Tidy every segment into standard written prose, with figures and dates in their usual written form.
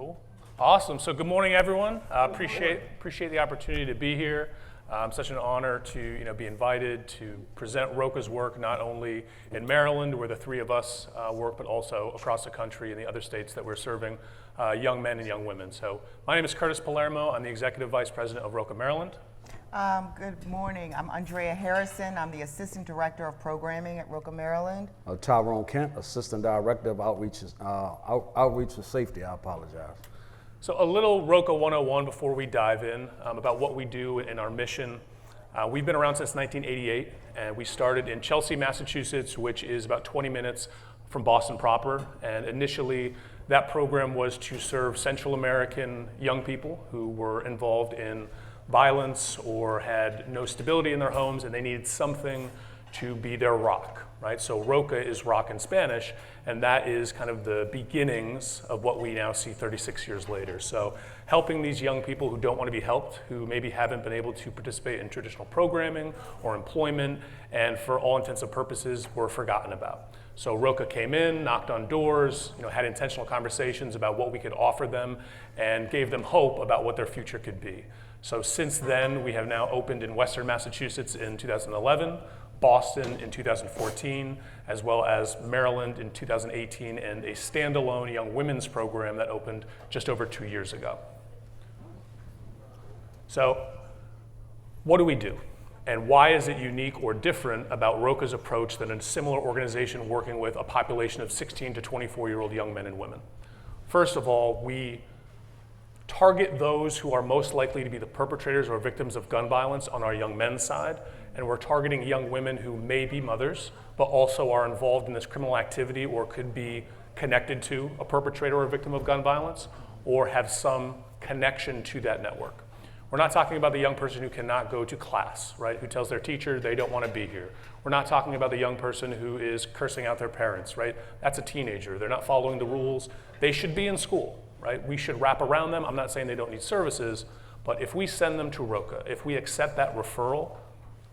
Cool. Awesome. So good morning, everyone. Appreciate the opportunity to be here. Such an honor to be invited to present Roca's work, not only in Maryland, where the three of us work, but also across the country and the other states that we're serving young men and young women. So my name is Curtis Palermo. I'm the Executive Vice President of Roca, Maryland. Good morning. I'm Andrea Harrison. I'm the Assistant Director of Programming at Roca, Maryland. Tyrone Kent, Assistant Director of Outreach and Safety. I apologize. So a little Roca 101 before we dive in about what we do and our mission. We've been around since 1988, and we started in Chelsea, Massachusetts, which is about 20 minutes from Boston proper. And initially, that program was to serve Central American young people who were involved in violence or had no stability in their homes, and they needed something to be their rock, right? So Roca is rock in Spanish, and that is kind of the beginnings of what we now see 36 years later. So helping these young people who don't want to be helped, who maybe haven't been able to participate in traditional programming or employment, and for all intents and purposes were forgotten about. So Roca came in, knocked on doors, had intentional conversations about what we could offer them, and gave them hope about what their future could be. So since then, we have now opened in Western Massachusetts in 2011, Boston in 2014, as well as Maryland in 2018, and a standalone young women's program that opened just over 2 years ago. So what do we do? And why is it unique or different about Roca's approach than a similar organization working with a population of 16 to 24-year-old young men and women? First of all, we target those who are most likely to be the perpetrators or victims of gun violence on our young men's side, and we're targeting young women who may be mothers, but also are involved in this criminal activity or could be connected to a perpetrator or a victim of gun violence, or have some connection to that network. We're not talking about the young person who cannot go to class, right? Who tells their teacher they don't want to be here. We're not talking about the young person who is cursing out their parents, right? That's a teenager. They're not following the rules. They should be in school, right? We should wrap around them. I'm not saying they don't need services, but if we send them to Roca, if we accept that referral,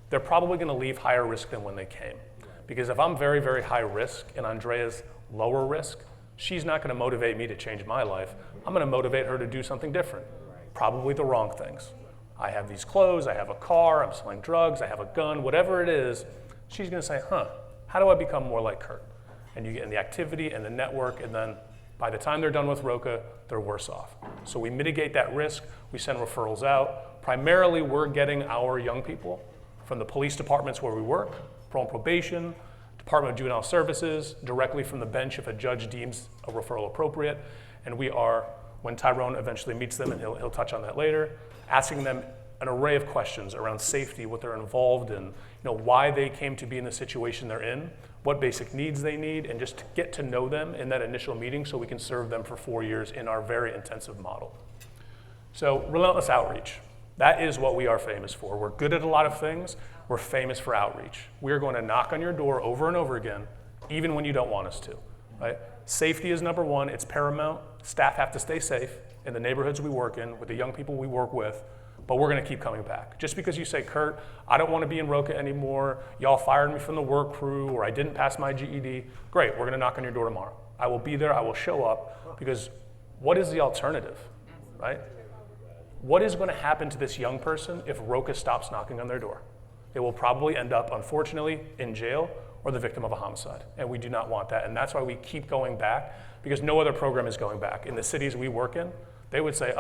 they're probably going to leave higher risk than when they came. Because if I'm very, very high risk and Andrea's lower risk, she's not going to motivate me to change my life. I'm going to motivate her to do something different. Probably the wrong things. I have these clothes, I have a car, I'm selling drugs, I have a gun, whatever it is, she's going to say, how do I become more like Kurt? And you get in the activity and the network, and then by the time they're done with Roca, they're worse off. So we mitigate that risk, we send referrals out. Primarily, we're getting our young people from the police departments where we work, parole and probation, Department of Juvenile Services, directly from the bench if a judge deems a referral appropriate. And we are, when Tyrone eventually meets them, and he'll touch on that later, asking them an array of questions around safety, what they're involved in, why they came to be in the situation they're in, what basic needs they need, and just to get to know them in that initial meeting so we can serve them for 4 years in our very intensive model. So relentless outreach. That is what we are famous for. We're good at a lot of things. We're famous for outreach. We're going to knock on your door over and over again, even when you don't want us to, right? Safety is number one. It's paramount. Staff have to stay safe in the neighborhoods we work in, with the young people we work with, but we're going to keep coming back. Just because you say, Kurt, I don't want to be in Roca anymore, y'all fired me from the work crew, or I didn't pass my GED, great, we're going to knock on your door tomorrow. I will be there, I will show up, because what is the alternative, right? What is going to happen to this young person if Roca stops knocking on their door? It will probably end up, unfortunately, in jail or the victim of a homicide, and we do not want that, and that's why we keep going back, because no other program is going back. In the cities we work in, they would say,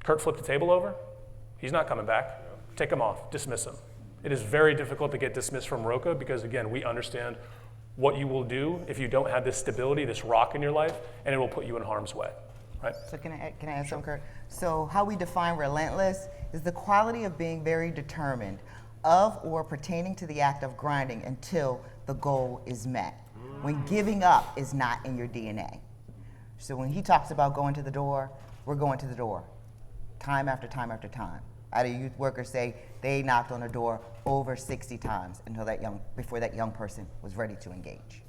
Kurt flipped the table over? He's not coming back. Take him off, dismiss him. It is very difficult to get dismissed from Roca because, again, we understand what you will do if you don't have this stability, this rock in your life, and it will put you in harm's way, right? So can I add something, Kurt? So how we define relentless is the quality of being very determined of or pertaining to the act of grinding until the goal is met. When giving up is not in your DNA. So when he talks about going to the door, we're going to the door, time after time after time. I had a youth worker say they knocked on the door over 60 times before that young person was ready to engage.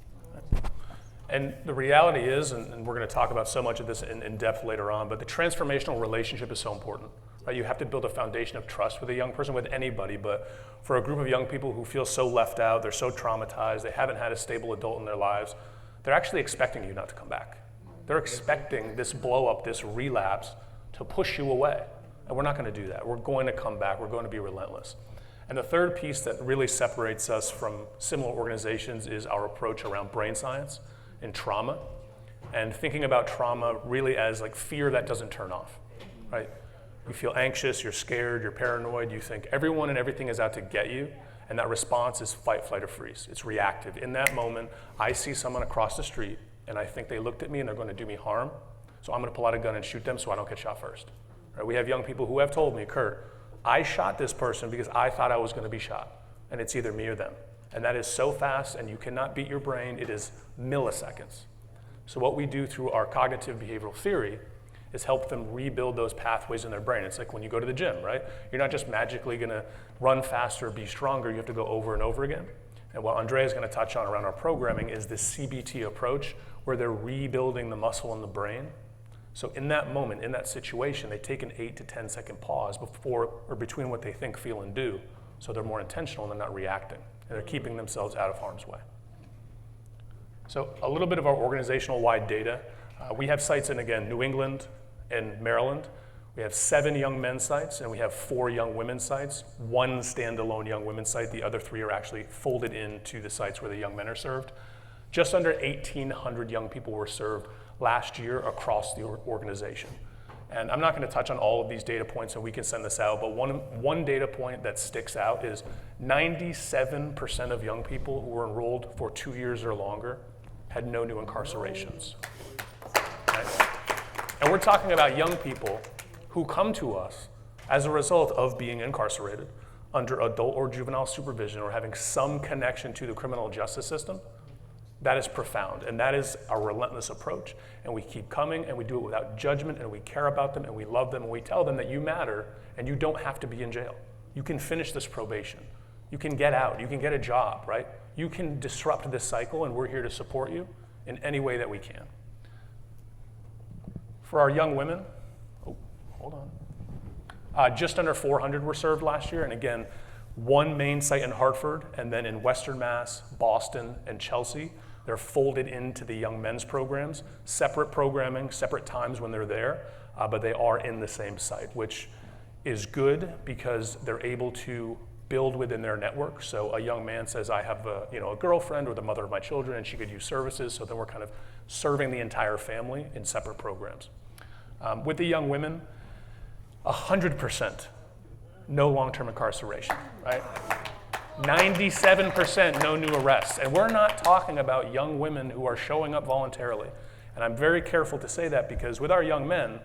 And the reality is, and we're going to talk about so much of this in depth later on, but the transformational relationship is so important. Right? You have to build a foundation of trust with a young person, with anybody, but for a group of young people who feel so left out, they're so traumatized, they haven't had a stable adult in their lives, they're actually expecting you not to come back. They're expecting this blow up, this relapse to push you away. And we're not going to do that. We're going to come back. We're going to be relentless. And the third piece that really separates us from similar organizations is our approach around brain science and trauma, and thinking about trauma really as like fear that doesn't turn off, right? You feel anxious, you're scared, you're paranoid, you think everyone and everything is out to get you, and that response is fight, flight, or freeze. It's reactive. In that moment, I see someone across the street, and I think they looked at me and they're going to do me harm, so I'm going to pull out a gun and shoot them so I don't get shot first. Right? We have young people who have told me, Kurt, I shot this person because I thought I was going to be shot, and it's either me or them. And that is so fast, and you cannot beat your brain. It is milliseconds. So what we do through our cognitive behavioral theory is help them rebuild those pathways in their brain. It's like when you go to the gym, right? You're not just magically gonna run faster, be stronger, you have to go over and over again. And what Andrea is gonna touch on around our programming is this CBT approach where they're rebuilding the muscle in the brain. So in that moment, in that situation, they take an 8 to 10 second pause before or between what they think, feel, and do. So they're more intentional and they're not reacting. And they're keeping themselves out of harm's way. So a little bit of our organizational wide data. We have sites in, again, New England and Maryland. We have 7 young men's sites, and we have 4 young women's sites. 1 standalone young women's site. The other 3 are actually folded into the sites where the young men are served. Just under 1,800 young people were served last year across the organization. And I'm not going to touch on all of these data points, and we can send this out, but one data point that sticks out is 97% of young people who were enrolled for 2 years or longer had no new incarcerations. Right? And we're talking about young people who come to us as a result of being incarcerated under adult or juvenile supervision or having some connection to the criminal justice system. That is profound, and that is our relentless approach. And we keep coming, and we do it without judgment, and we care about them, and we love them, and we tell them that you matter, and you don't have to be in jail. You can finish this probation. You can get out. You can get a job, right? You can disrupt this cycle, and we're here to support you in any way that we can. For our young women, just under 400 were served last year, and again, 1 main site in Hartford, and then in Western Mass, Boston, and Chelsea. They're folded into the young men's programs, separate programming, separate times when they're there, but they are in the same site, which is good because they're able to build within their network. So a young man says, I have a girlfriend or the mother of my children, and she could use services, so then we're kind of serving the entire family in separate programs. With the young women, 100% no long-term incarceration, right? 97% no new arrests. And we're not talking about young women who are showing up voluntarily. And I'm very careful to say that because with our young men,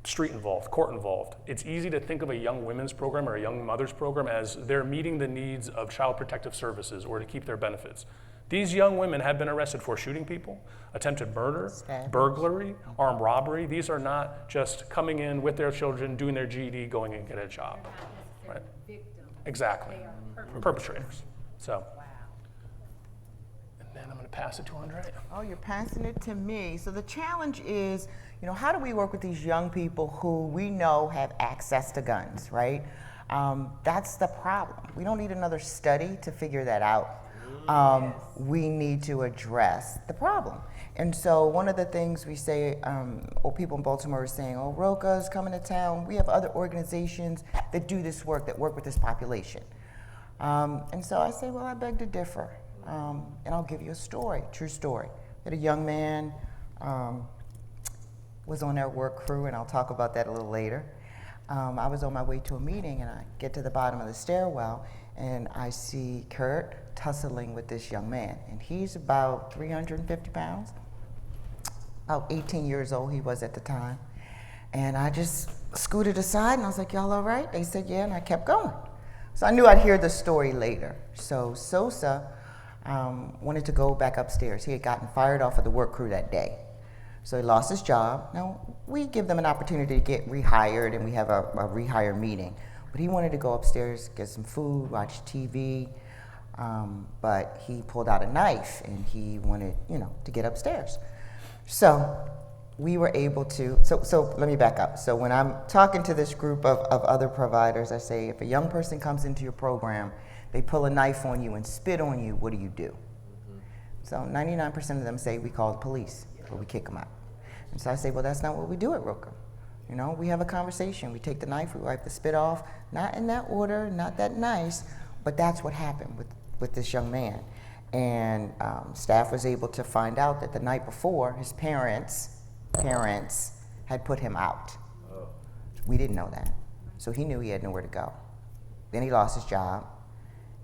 street involved, court involved, it's easy to think of a young women's program or a young mother's program as they're meeting the needs of child protective services or to keep their benefits. These young women have been arrested for shooting people, attempted murder, burglary, armed robbery. These are not just coming in with their children, doing their GED, going and get a job. Right? Exactly. Perpetrators. So. Wow. And then I'm going to pass it to Andrea. Oh, you're passing it to me. So the challenge is, how do we work with these young people who we know have access to guns, right? That's the problem. We don't need another study to figure that out. We need to address the problem. And so one of the things we say, or people in Baltimore are saying, Roca's coming to town. We have other organizations that do this work, that work with this population. And so I say, well, I beg to differ. And I'll give you a story, true story. That a young man was on our work crew, and I'll talk about that a little later. I was on my way to a meeting, and I get to the bottom of the stairwell, and I see Kurt tussling with this young man. And he's about 350 pounds, about 18 years old he was at the time. And I just scooted aside, and I was like, y'all all right? They said, yeah, and I kept going. So I knew I'd hear the story later. So Sosa wanted to go back upstairs. He had gotten fired off of the work crew that day. So he lost his job. Now, we give them an opportunity to get rehired, and we have a rehire meeting. But he wanted to go upstairs, get some food, watch TV, but he pulled out a knife, and he wanted, to get upstairs. So we were able to, so let me back up. So when I'm talking to this group of other providers, I say, if a young person comes into your program, they pull a knife on you and spit on you, what do you do? So 99% of them say, we call the police. or we kick them out. And so I say, well, that's not what we do at Roca. You know, we have a conversation. We take the knife, we wipe the spit off, not in that order, not that nice, but that's what happened with this young man. And staff was able to find out that the night before, his parents had put him out. We didn't know that. So he knew he had nowhere to go. Then he lost his job.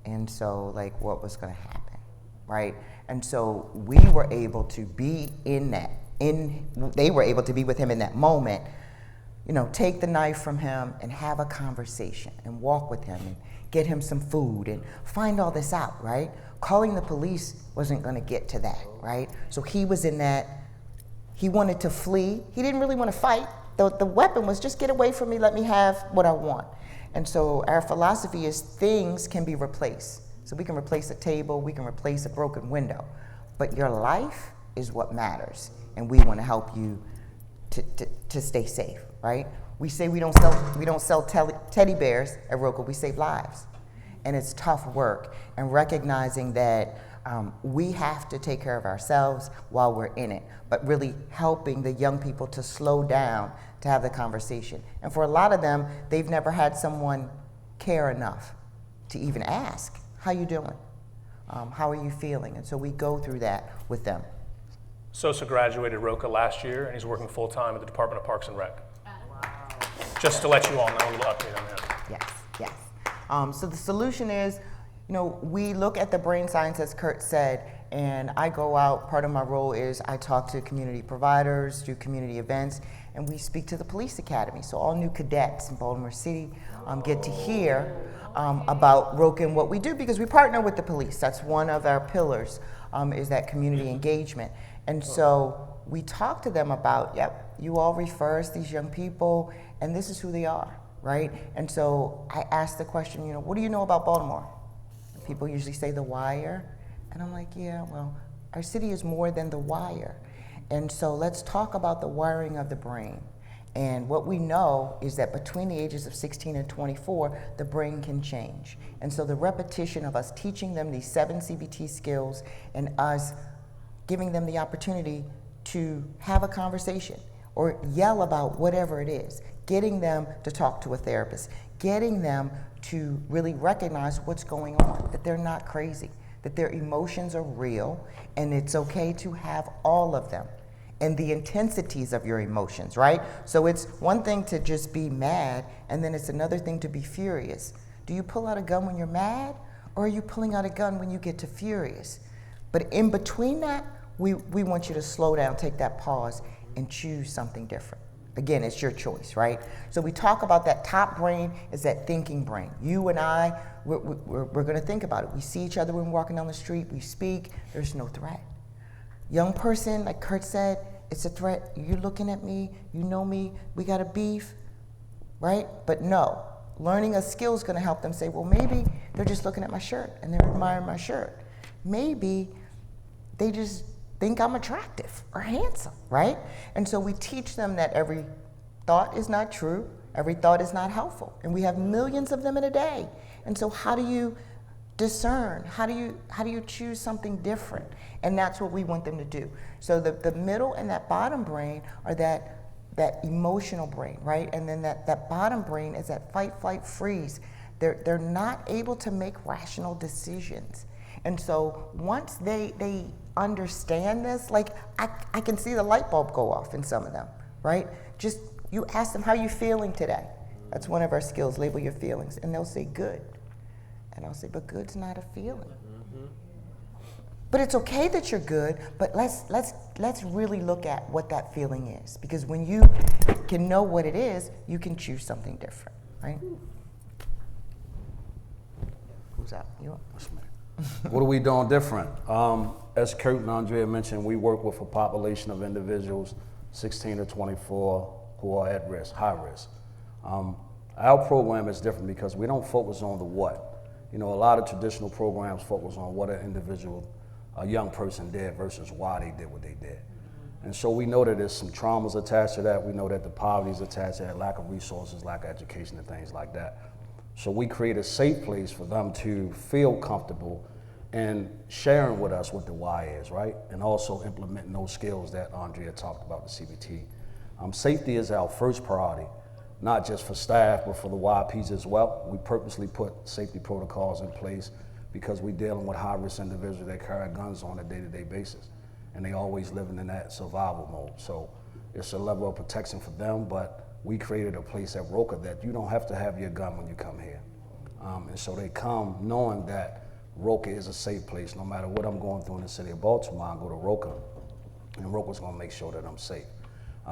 And so, like, what was going to happen, right? And so we were able to be they were able to be with him in that moment, you know, take the knife from him and have a conversation and walk with him and get him some food and find all this out, right? Calling the police wasn't going to get to that, right? So he was in that, he wanted to flee. He didn't really want to fight. The weapon was just get away from me, let me have what I want. And so our philosophy is things can be replaced. So we can replace a table, we can replace a broken window, but your life is what matters. And we want to help you to stay safe, right? We say we don't sell teddy bears at Roca, we save lives. And it's tough work, and recognizing that we have to take care of ourselves while we're in it, but really helping the young people to slow down to have the conversation. And for a lot of them, they've never had someone care enough to even ask, how you doing? How are you feeling? And so we go through that with them. Sosa graduated Roca last year, and he's working full-time at the Department of Parks and Rec. Wow. Just to let you all know, a little update on that. Yes. So the solution is, you know, we look at the brain science, as Kurt said, and I go out, part of my role is I talk to community providers, do community events, and we speak to the police academy. So all new cadets in Baltimore City get to hear about Roca and what we do, because we partner with the police. That's one of our pillars, is that community engagement. And so we talk to them about, yep, you all refer us these young people, and this is who they are, right? And so I ask the question, you know, what do you know about Baltimore? And people usually say The Wire. And I'm like, yeah, well, our city is more than The Wire. And so let's talk about the wiring of the brain. And what we know is that between the ages of 16 and 24, the brain can change. And so the repetition of us teaching them these 7 CBT skills and us giving them the opportunity to have a conversation or yell about whatever it is, getting them to talk to a therapist, getting them to really recognize what's going on, that they're not crazy, that their emotions are real, and it's okay to have all of them and the intensities of your emotions, right? So it's one thing to just be mad, and then it's another thing to be furious. Do you pull out a gun when you're mad, or are you pulling out a gun when you get to furious? But in between that, we want you to slow down, take that pause, and choose something different. Again, it's your choice, right? So we talk about that top brain is that thinking brain. You and I, we're gonna think about it. We see each other when we're walking down the street, we speak, there's no threat. Young person, like Kurt said, it's a threat. You're looking at me, you know me, we got a beef, right? But no, learning a skill is gonna help them say, well, maybe they're just looking at my shirt and they're admiring my shirt. Maybe they just think I'm attractive or handsome, right? And so we teach them that every thought is not true, every thought is not helpful, and we have millions of them in a day. And so how do you discern? How do you choose something different? And that's what we want them to do. So the middle and that bottom brain are that emotional brain, right? And then that bottom brain is that fight, flight, freeze. They're not able to make rational decisions. And so once they understand this, like I can see the light bulb go off in some of them, right? Just you ask them, how are you feeling today? That's one of our skills, label your feelings. And they'll say good. And I'll say, but good's not a feeling. Mm-hmm. But it's okay that you're good, but let's really look at what that feeling is. Because when you can know what it is, you can choose something different, right? Who's up? You up? What are we doing different? As Kurt and Andrea mentioned, we work with a population of individuals 16 to 24 who are at risk, high risk. Our program is different because we don't focus on the what. You know, a lot of traditional programs focus on what a young person did versus why they did what they did. And so we know that there's some traumas attached to that. We know that the poverty is attached to that, lack of resources, lack of education, and things like that. So we create a safe place for them to feel comfortable and sharing with us what the why is, right? And also implementing those skills that Andrea talked about, the CBT. Safety is our first priority, not just for staff, but for the YPs as well. We purposely put safety protocols in place because we're dealing with high-risk individuals that carry guns on a day-to-day basis, and they always living in that survival mode. So it's a level of protection for them, but we created a place at Roca that you don't have to have your gun when you come here. And so they come knowing that Roca is a safe place. No matter what I'm going through in the city of Baltimore, I go to Roca, and Roca's gonna make sure that I'm safe.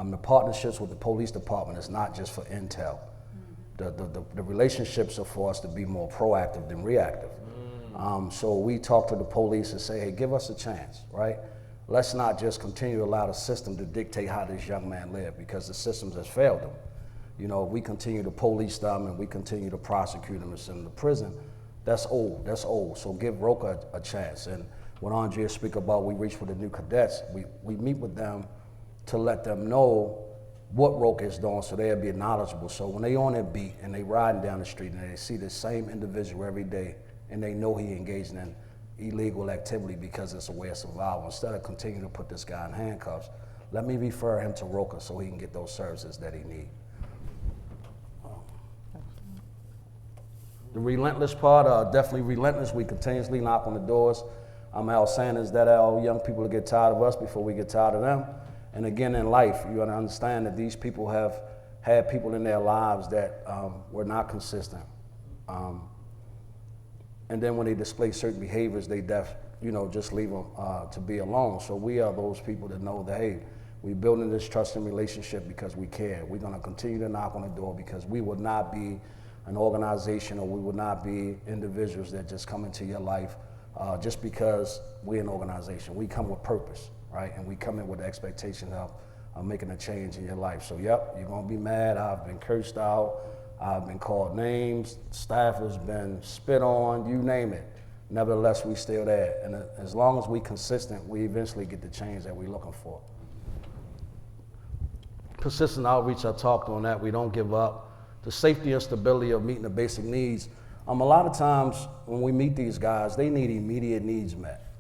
The partnerships with the police department is not just for intel. The relationships are for us to be more proactive than reactive. So we talk to the police and say, hey, give us a chance, right? Let's not just continue to allow the system to dictate how this young man lived, because the systems has failed him. You know, if we continue to police them and we continue to prosecute them and send them to prison, that's old, that's old. So give Roca a chance. And when Andrea speak about we reach for the new cadets, we meet with them to let them know what Roca is doing so they'll be knowledgeable. So when they on their beat and they riding down the street and they see the same individual every day and they know he engaged in illegal activity because it's a way of survival, instead of continuing to put this guy in handcuffs, let me refer him to Roca so he can get those services that he needs. The relentless part, definitely relentless. We continuously knock on the doors. Our saying is that our young people will get tired of us before we get tired of them. And again, in life, you gotta understand that these people have had people in their lives that were not consistent. And then when they display certain behaviors, they just leave them to be alone. So we are those people that know that, hey, we're building this trusting relationship because we care. We're gonna continue to knock on the door because we would not be an organization, or we would not be individuals that just come into your life just because we're an organization. We come with purpose, right? And we come in with the expectation of making a change in your life. So yep, you're gonna be mad. I've been cursed out. I've been called names. Staff has been spit on, you name it. Nevertheless, we still there. And as long as we consistent, we eventually get the change that we're looking for. Persistent outreach, I talked on that. We don't give up. The safety and stability of meeting the basic needs. A lot of times when we meet these guys, they need immediate needs met.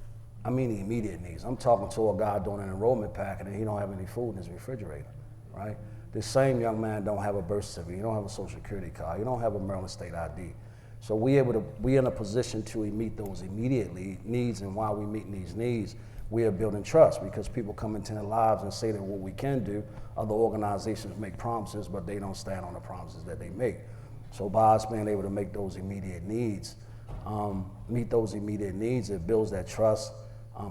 I mean immediate needs. I'm talking to a guy doing an enrollment packet and he don't have any food in his refrigerator, right? This same young man don't have a birth certificate, he don't have a social security card, he don't have a Maryland state ID. So we in a position to meet those immediate needs, and while we meet these needs, we are building trust because people come into their lives and say that what we can do. Other organizations make promises, but they don't stand on the promises that they make. So by us being able to make those immediate needs, meet those immediate needs, it builds that trust.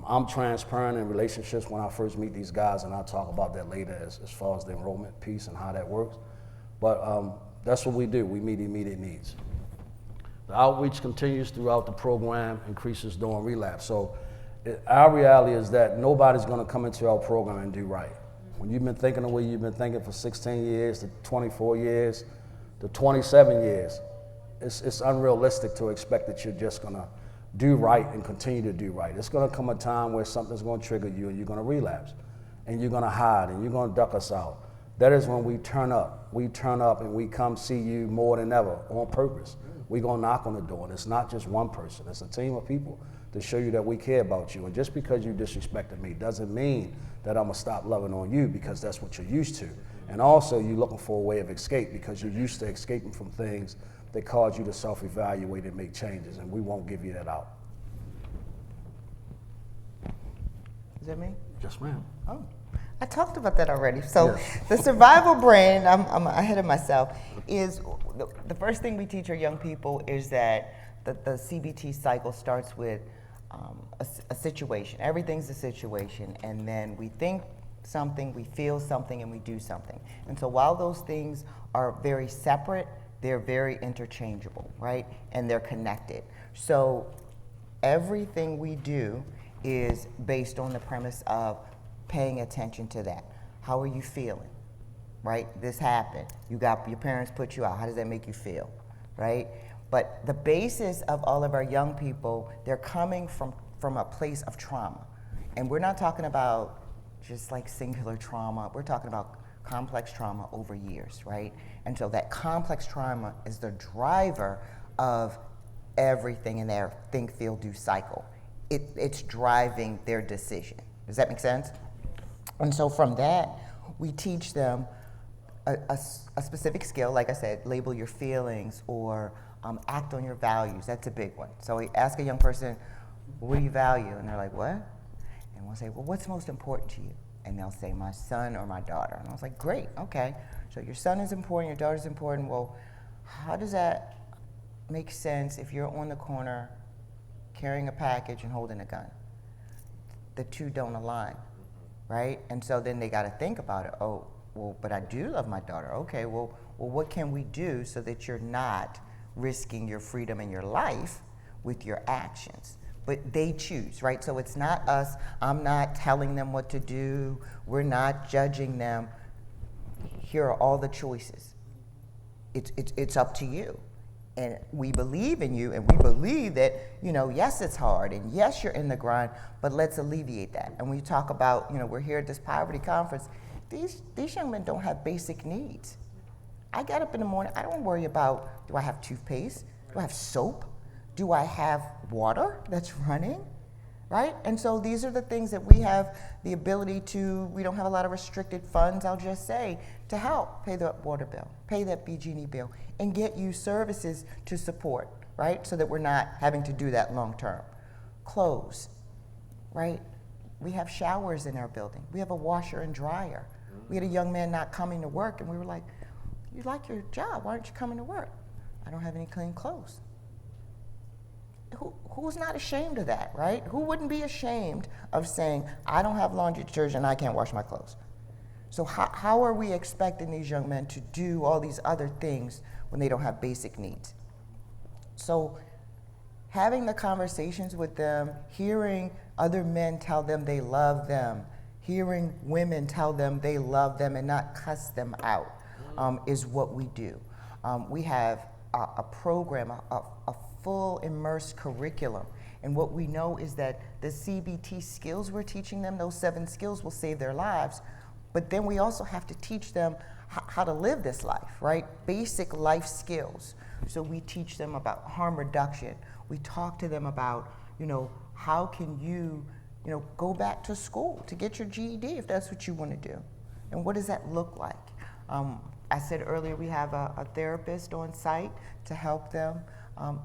I'm transparent in relationships when I first meet these guys, and I'll talk about that later as far as the enrollment piece and how that works. But that's what we do, we meet immediate needs. The outreach continues throughout the program, increases during relapse. So our reality is that nobody's gonna come into our program and do right. When you've been thinking the way you've been thinking for 16 years, to 24 years, to 27 years, it's unrealistic to expect that you're just gonna do right and continue to do right. It's gonna come a time where something's gonna trigger you and you're gonna relapse, and you're gonna hide and you're gonna duck us out. That is when we turn up. We turn up and we come see you more than ever on purpose. We're gonna knock on the door, and it's not just one person, it's a team of people to show you that we care about you. And just because you disrespected me doesn't mean that I'm gonna stop loving on you, because that's what you're used to. And also you're looking for a way of escape because you're used to escaping from things that cause you to self-evaluate and make changes, and we won't give you that out. Is that me? Yes, ma'am. Oh, I talked about that already. So Yes. the survival brand, I'm ahead of myself, is the first thing we teach our young people is that the CBT cycle starts with a situation. Everything's a situation, and then we think something, we feel something, and we do something. And so while those things are very separate, they're very interchangeable, right? And they're connected. So everything we do is based on the premise of paying attention to that. How are you feeling, right? This happened. Your parents put you out. How does that make you feel, right? But the basis of all of our young people, they're coming from a place of trauma. And we're not talking about just like singular trauma. We're talking about complex trauma over years, right? And so that complex trauma is the driver of everything in their think, feel, do cycle. it's driving their decision. Does that make sense? And so from that, we teach them a specific skill, like I said, label your feelings or act on your values. That's a big one. So we ask a young person, what do you value? And they're like, what? And we'll say, well, what's most important to you? And they'll say, my son or my daughter. And I was like, great, okay. So your son is important, your daughter's important. Well, how does that make sense if you're on the corner carrying a package and holding a gun? The two don't align, right? And so then they got to think about it. Oh, well, but I do love my daughter. Okay, well, what can we do so that you're not risking your freedom and your life with your actions? But they choose, right? So it's not us. I'm not telling them what to do. We're not judging them. Here are all the choices. It's up to you. And we believe in you, and we believe that, yes, it's hard, and yes, you're in the grind, but let's alleviate that. And when you talk about, we're here at this poverty conference, these young men don't have basic needs. I get up in the morning, I don't worry about, do I have toothpaste? Do I have soap? Do I have water that's running? Right? And so these are the things that we have the ability to, we don't have a lot of restricted funds, I'll just say, to help pay the water bill, pay that BG&E bill, and get you services to support, right? So that we're not having to do that long term. Clothes, right? We have showers in our building. We have a washer and dryer. We had a young man not coming to work, and we were like, you like your job, why aren't you coming to work? I don't have any clean clothes. Who's not ashamed of that, right? Who wouldn't be ashamed of saying, I don't have laundry detergent, I can't wash my clothes? So how are we expecting these young men to do all these other things when they don't have basic needs? So having the conversations with them, hearing other men tell them they love them, hearing women tell them they love them and not cuss them out is what we do. We have a program, a full immersed curriculum. And what we know is that the CBT skills we're teaching them, those 7 skills will save their lives. But then we also have to teach them how to live this life, right? Basic life skills. So we teach them about harm reduction. We talk to them about, how can you, go back to school to get your GED if that's what you want to do. And what does that look like? I said earlier we have a therapist on site to help them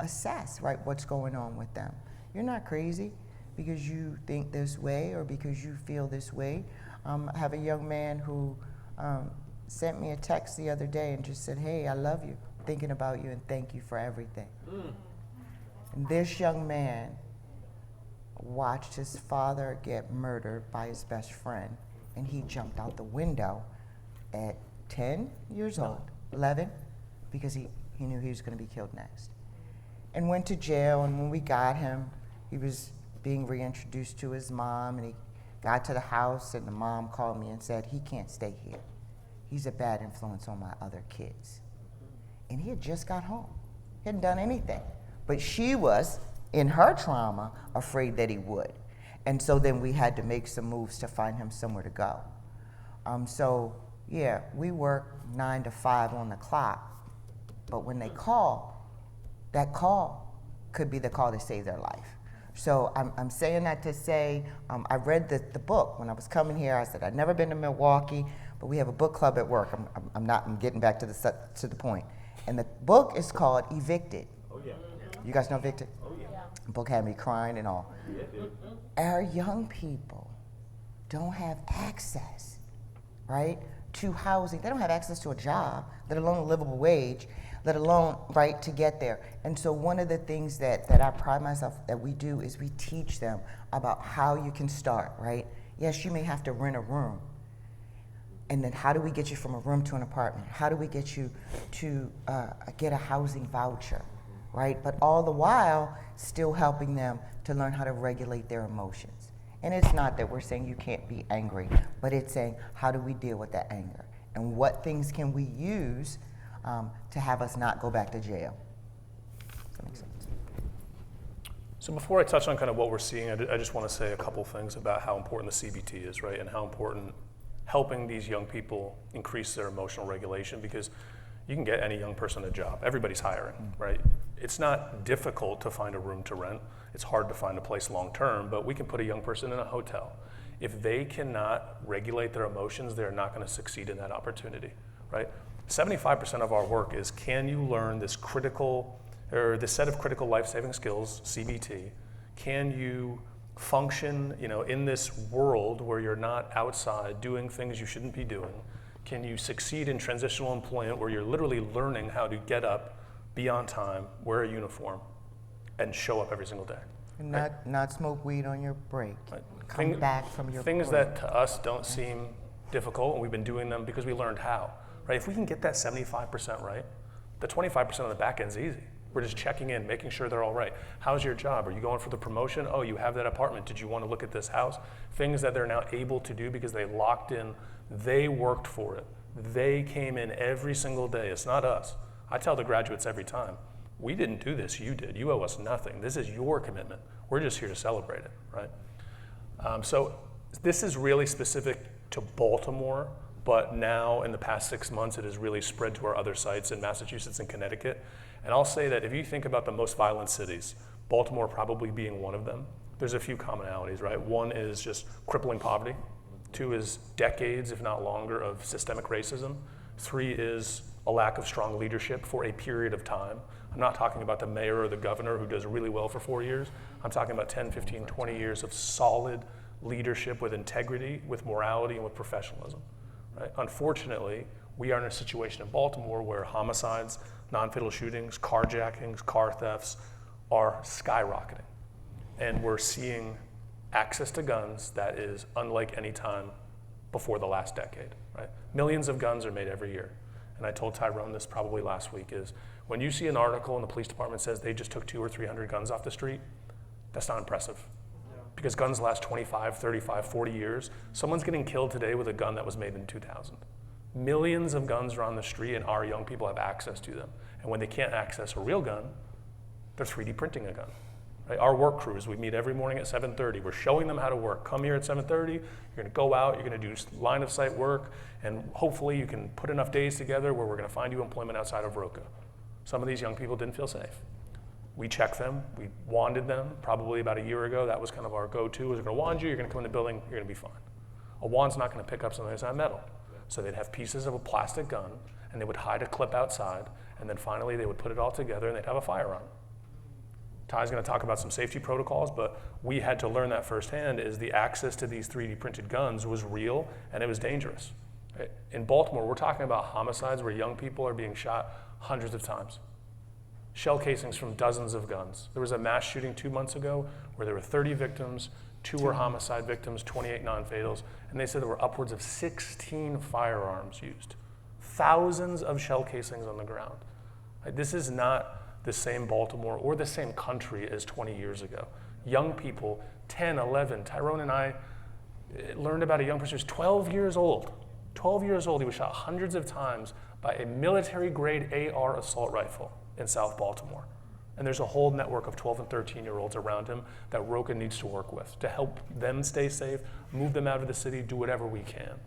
assess, right, what's going on with them. You're not crazy because you think this way or because you feel this way. I have a young man who sent me a text the other day and just said, hey, I love you, thinking about you, and thank you for everything. And this young man watched his father get murdered by his best friend, and he jumped out the window at 10 years old, 11, because he knew he was going to be killed next. And went to jail, and when we got him, he was being reintroduced to his mom, and he got to the house, and the mom called me and said, he can't stay here. He's a bad influence on my other kids. And he had just got home. He hadn't done anything. But she was, in her trauma, afraid that he would. And so then we had to make some moves to find him somewhere to go. So, yeah, we work 9 to 5 on the clock, but when they call, that call could be the call to save their life. So I'm saying that to say, I read the book. When I was coming here, I said, I'd never been to Milwaukee, but we have a book club at work. I'm getting back to the point. And the book is called Evicted. Oh, yeah. You guys know Evicted? Oh, yeah. The book had me crying and all. Yeah, dude. Our young people don't have access, right, to housing. They don't have access to a job, let alone a livable wage, let alone, right, to get there. And so one of the things that I pride myself that we do is we teach them about how you can start, right? Yes, you may have to rent a room. And then how do we get you from a room to an apartment? How do we get you to get a housing voucher, right? But all the while, still helping them to learn how to regulate their emotions. And it's not that we're saying you can't be angry, but it's saying, how do we deal with that anger? And what things can we use to have us not go back to jail? Does that make sense? So before I touch on kind of what we're seeing, I just want to say a couple things about how important the CBT is, right? And how important helping these young people increase their emotional regulation, because you can get any young person a job. Everybody's hiring, right? It's not difficult to find a room to rent. It's hard to find a place long term, but we can put a young person in a hotel. If they cannot regulate their emotions, they're not going to succeed in that opportunity, right? 75% of our work is, can you learn this critical, or this set of critical life-saving skills, CBT? Can you function, in this world where you're not outside doing things you shouldn't be doing? Can you succeed in transitional employment where you're literally learning how to get up, be on time, wear a uniform, and show up every single day? And right? not smoke weed on your break. Right. Come back from your things break. that to us don't seem difficult, and we've been doing them because we learned how. Right? If we can get that 75% right, the 25% on the back end is easy. We're just checking in, making sure they're all right. How's your job? Are you going for the promotion? Oh, you have that apartment. Did you want to look at this house? Things that they're now able to do because they locked in. They worked for it. They came in every single day. It's not us. I tell the graduates every time, we didn't do this, you did. You owe us nothing. This is your commitment. We're just here to celebrate it, right? So this is really specific to Baltimore, but now in the past 6 months, it has really spread to our other sites in Massachusetts and Connecticut. And I'll say that if you think about the most violent cities, Baltimore probably being one of them, there's a few commonalities, right? One is just crippling poverty. 2 is decades, if not longer, of systemic racism. 3 is a lack of strong leadership for a period of time. I'm not talking about the mayor or the governor who does really well for 4 years. I'm talking about 10, 15, 20 years of solid leadership with integrity, with morality, and with professionalism. Right? Unfortunately, we are in a situation in Baltimore where homicides, non-fatal shootings, carjackings, car thefts are skyrocketing. And we're seeing access to guns that is unlike any time before the last decade. Right? Millions of guns are made every year. And I told Tyrone this probably last week, is when you see an article and the police department says they just took 200 or 300 guns off the street, that's not impressive. Because guns last 25, 35, 40 years. Someone's getting killed today with a gun that was made in 2000. Millions of guns are on the street and our young people have access to them. And when they can't access a real gun, they're 3D printing a gun. Right? Our work crews, we meet every morning at 7:30. We're showing them how to work. Come here at 7:30, you're gonna go out, you're gonna do line of sight work, and hopefully you can put enough days together where we're gonna find you employment outside of Roca. Some of these young people didn't feel safe. We checked them, we wanded them, probably about a year ago. That was kind of our go-to, we're gonna wand you, you're gonna come in the building, you're gonna be fine. A wand's not gonna pick up something that's not metal. So they'd have pieces of a plastic gun, and they would hide a clip outside, and then finally they would put it all together and they'd have a firearm. Ty's gonna talk about some safety protocols, but we had to learn that firsthand, is the access to these 3D printed guns was real and it was dangerous. Right? In Baltimore, we're talking about homicides where young people are being shot hundreds of times. Shell casings from dozens of guns. There was a mass shooting 2 months ago where there were 30 victims, 2 were homicide victims, 28 non-fatals, and they said there were upwards of 16 firearms used. Thousands of shell casings on the ground. Right? This is not the same Baltimore or the same country as 20 years ago. Young people, 10, 11, Tyrone and I learned about a young person who's 12 years old. 12 years old, he was shot hundreds of times by a military-grade AR assault rifle in South Baltimore. And there's a whole network of 12 and 13-year-olds around him that Roca needs to work with to help them stay safe, move them out of the city, do whatever we can.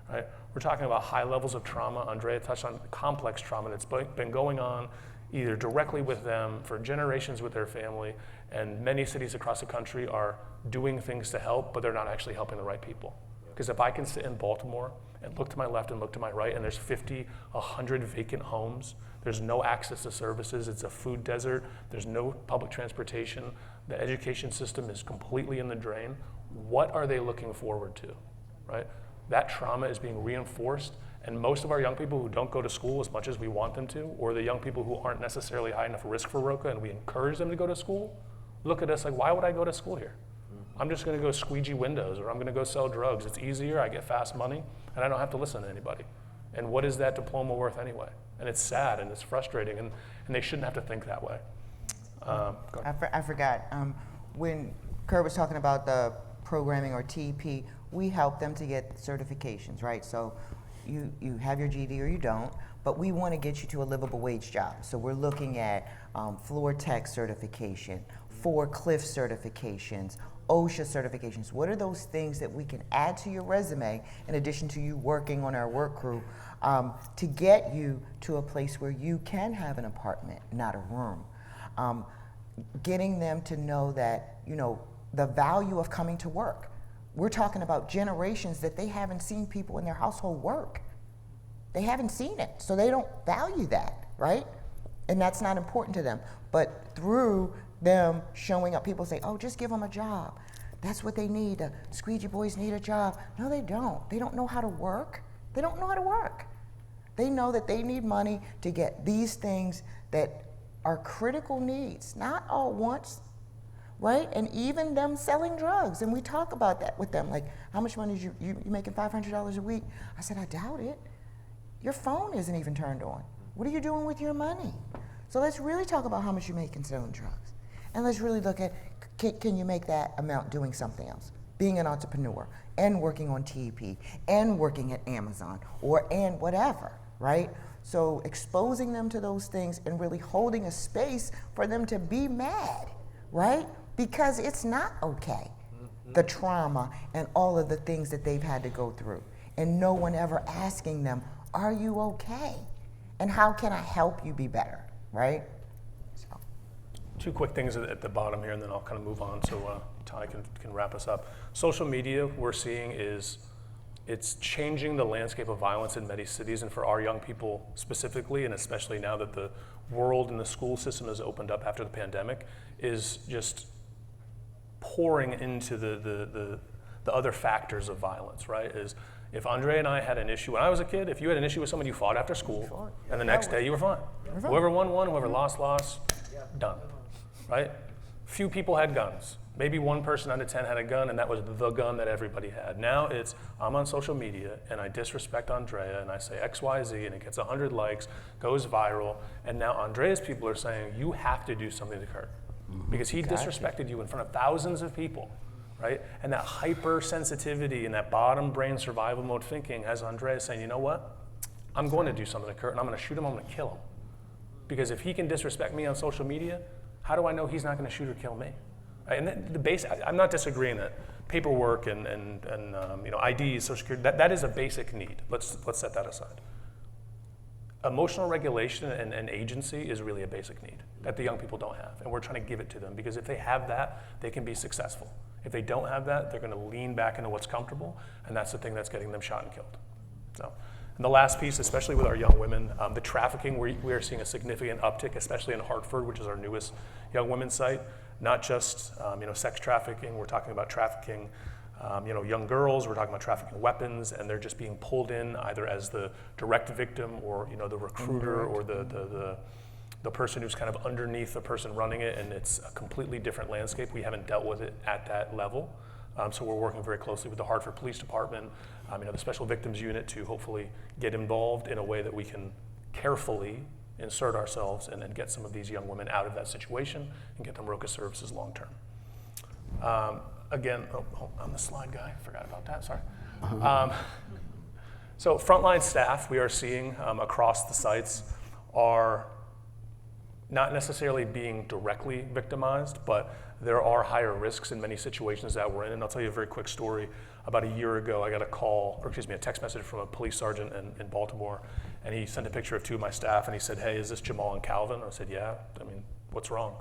Right? We're talking about high levels of trauma. Andrea touched on complex trauma that's been going on either directly with them for generations with their family, and many cities across the country are doing things to help, but they're not actually helping the right people. Because if I can sit in Baltimore and look to my left and look to my right, and there's 50, 100 vacant homes, there's no access to services, it's a food desert, there's no public transportation, the education system is completely in the drain, what are they looking forward to, right? That trauma is being reinforced, and most of our young people who don't go to school as much as we want them to, or the young people who aren't necessarily high enough risk for Roca and we encourage them to go to school, look at us like, why would I go to school here? I'm just gonna go squeegee windows, or I'm gonna go sell drugs. It's easier, I get fast money, and I don't have to listen to anybody. And what is that diploma worth anyway? And it's sad and it's frustrating, and they shouldn't have to think that way. I forgot, when Kurt was talking about the programming or TP, we help them to get certifications, right? So you have your GED or you don't, but we want to get you to a livable wage job. So we're looking at floor tech certification, forklift certifications, OSHA certifications. What are those things that we can add to your resume in addition to you working on our work crew to get you to a place where you can have an apartment, not a room? getting them to know that, the value of coming to work. We're talking about generations that they haven't seen people in their household work. They haven't seen it, so they don't value that, right? And that's not important to them. But through them showing up, people say, oh, just give them a job. That's what they need. The squeegee boys need a job. No, they don't. They don't know how to work. They don't know how to work. They know that they need money to get these things that are critical needs, not all once, right? And even them selling drugs. And we talk about that with them. Like, how much money is you making $500 a week? I said, I doubt it. Your phone isn't even turned on. What are you doing with your money? So let's really talk about how much you make in selling drugs. And let's really look at, can you make that amount doing something else? Being an entrepreneur and working on TEP and working at Amazon and whatever, right? So exposing them to those things and really holding a space for them to be mad, right? Because it's not okay, the trauma and all of the things that they've had to go through. And no one ever asking them, are you okay? And how can I help you be better, right? So. Two quick things at the bottom here, and then I'll kind of move on so Ty can wrap us up. Social media, we're seeing it's changing the landscape of violence in many cities, and for our young people specifically, and especially now that the world and the school system has opened up after the pandemic, is just pouring into the other factors of violence, right? Is if Andrea and I had an issue, when I was a kid, if you had an issue with someone, you fought after school, and the next day you were fine. Whoever won, whoever lost, done, right? Few people had guns. Maybe one person out of 10 had a gun, and that was the gun that everybody had. Now it's, I'm on social media, and I disrespect Andrea, and I say X, Y, Z, and it gets 100 likes, goes viral, and now Andrea's people are saying, you have to do something to Kurt, because he disrespected you in front of thousands of people, right? And that hypersensitivity and that bottom brain survival mode thinking has Andrea saying, you know what? I'm going to do something to Kurt, and I'm going to shoot him, I'm going to kill him. Because if he can disrespect me on social media, how do I know he's not going to shoot or kill me? Right? And the base, I'm not disagreeing that paperwork and IDs, Social Security, that is a basic need. Let's set that aside. Emotional regulation and agency is really a basic need that the young people don't have, and we're trying to give it to them, because if they have that, they can be successful. If they don't have that, they're going to lean back into what's comfortable, and that's the thing that's getting them shot and killed. So, and the last piece, especially with our young women, the trafficking, we are seeing a significant uptick, especially in Hartford, which is our newest young women's site. Not just sex trafficking, we're talking about trafficking young girls, we're talking about trafficking weapons, and they're just being pulled in either as the direct victim or the recruiter or the person who's kind of underneath the person running it, and it's a completely different landscape. We haven't dealt with it at that level. So we're working very closely with the Hartford Police Department, the Special Victims Unit, to hopefully get involved in a way that we can carefully insert ourselves and then get some of these young women out of that situation and get them Roca services long term. Again, I'm the slide guy, forgot about that, sorry. So frontline staff we are seeing across the sites are not necessarily being directly victimized, but there are higher risks in many situations that we're in. And I'll tell you a very quick story. About a year ago, I got a text message from a police sergeant in Baltimore, and he sent a picture of two of my staff, and he said, hey, is this Jamal and Calvin? I said, yeah. What's wrong?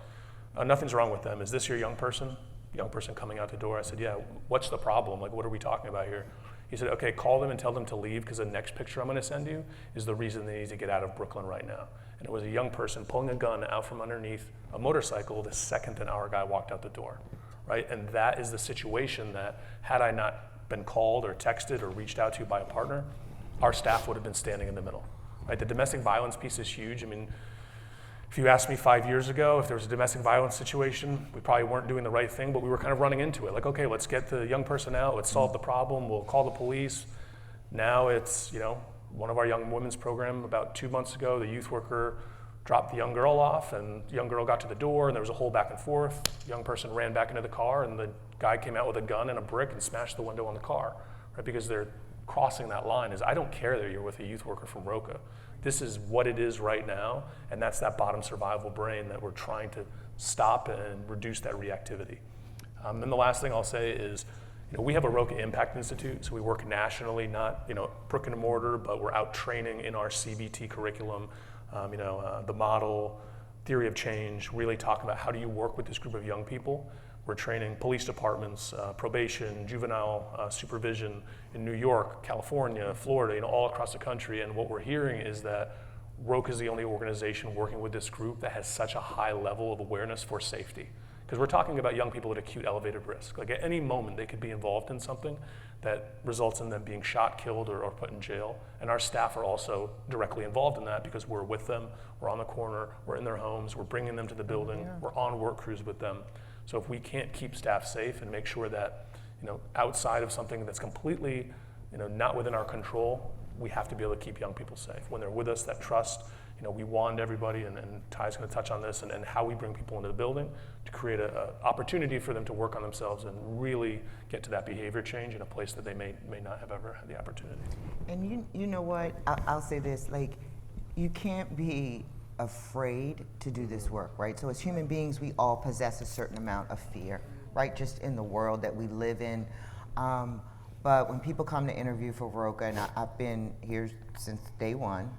Nothing's wrong with them. Is this your young person? Young person coming out the door. I said, yeah. What's the problem? Like, what are we talking about here? He said, okay, call them and tell them to leave, because the next picture I'm going to send you is the reason they need to get out of Brooklyn right now. And it was a young person pulling a gun out from underneath a motorcycle the second that our guy walked out the door, right? And that is the situation that, had I not been called or texted or reached out to by a partner, our staff would have been standing in the middle, right? The domestic violence piece is huge. If you asked me 5 years ago if there was a domestic violence situation, we probably weren't doing the right thing, but we were kind of running into it. Like, okay, let's get the young person out, let's solve the problem, we'll call the police. Now it's, one of our young women's program about 2 months ago, the youth worker dropped the young girl off, and the young girl got to the door, and there was a whole back and forth. The young person ran back into the car, and the guy came out with a gun and a brick and smashed the window on the car, right? Because they're crossing that line. I don't care that you're with a youth worker from Roca. This is what it is right now, and that's that bottom survival brain that we're trying to stop and reduce that reactivity. And the last thing I'll say is, we have a Roca Impact Institute, so we work nationally, not brick and mortar, but we're out training in our CBT curriculum, the model, theory of change, really talking about how do you work with this group of young people. We're training police departments, probation, juvenile supervision in New York, California, Florida, all across the country. And what we're hearing is that Roca is the only organization working with this group that has such a high level of awareness for safety. Because we're talking about young people at acute elevated risk. Like at any moment, they could be involved in something that results in them being shot, killed, or put in jail. And our staff are also directly involved in that because we're with them, we're on the corner, we're in their homes, we're bringing them to the building, we're on work crews with them. So if we can't keep staff safe and make sure that, outside of something that's completely, not within our control, we have to be able to keep young people safe. When they're with us, that trust, we wand everybody, and Ty's going to touch on this, and how we bring people into the building to create an opportunity for them to work on themselves and really get to that behavior change in a place that they may not have ever had the opportunity. And you know what? I'll say this, like, you can't be afraid to do this work, right? So as human beings, we all possess a certain amount of fear, right? Just in the world that we live in. But when people come to interview for Roca, and I've been here since day one,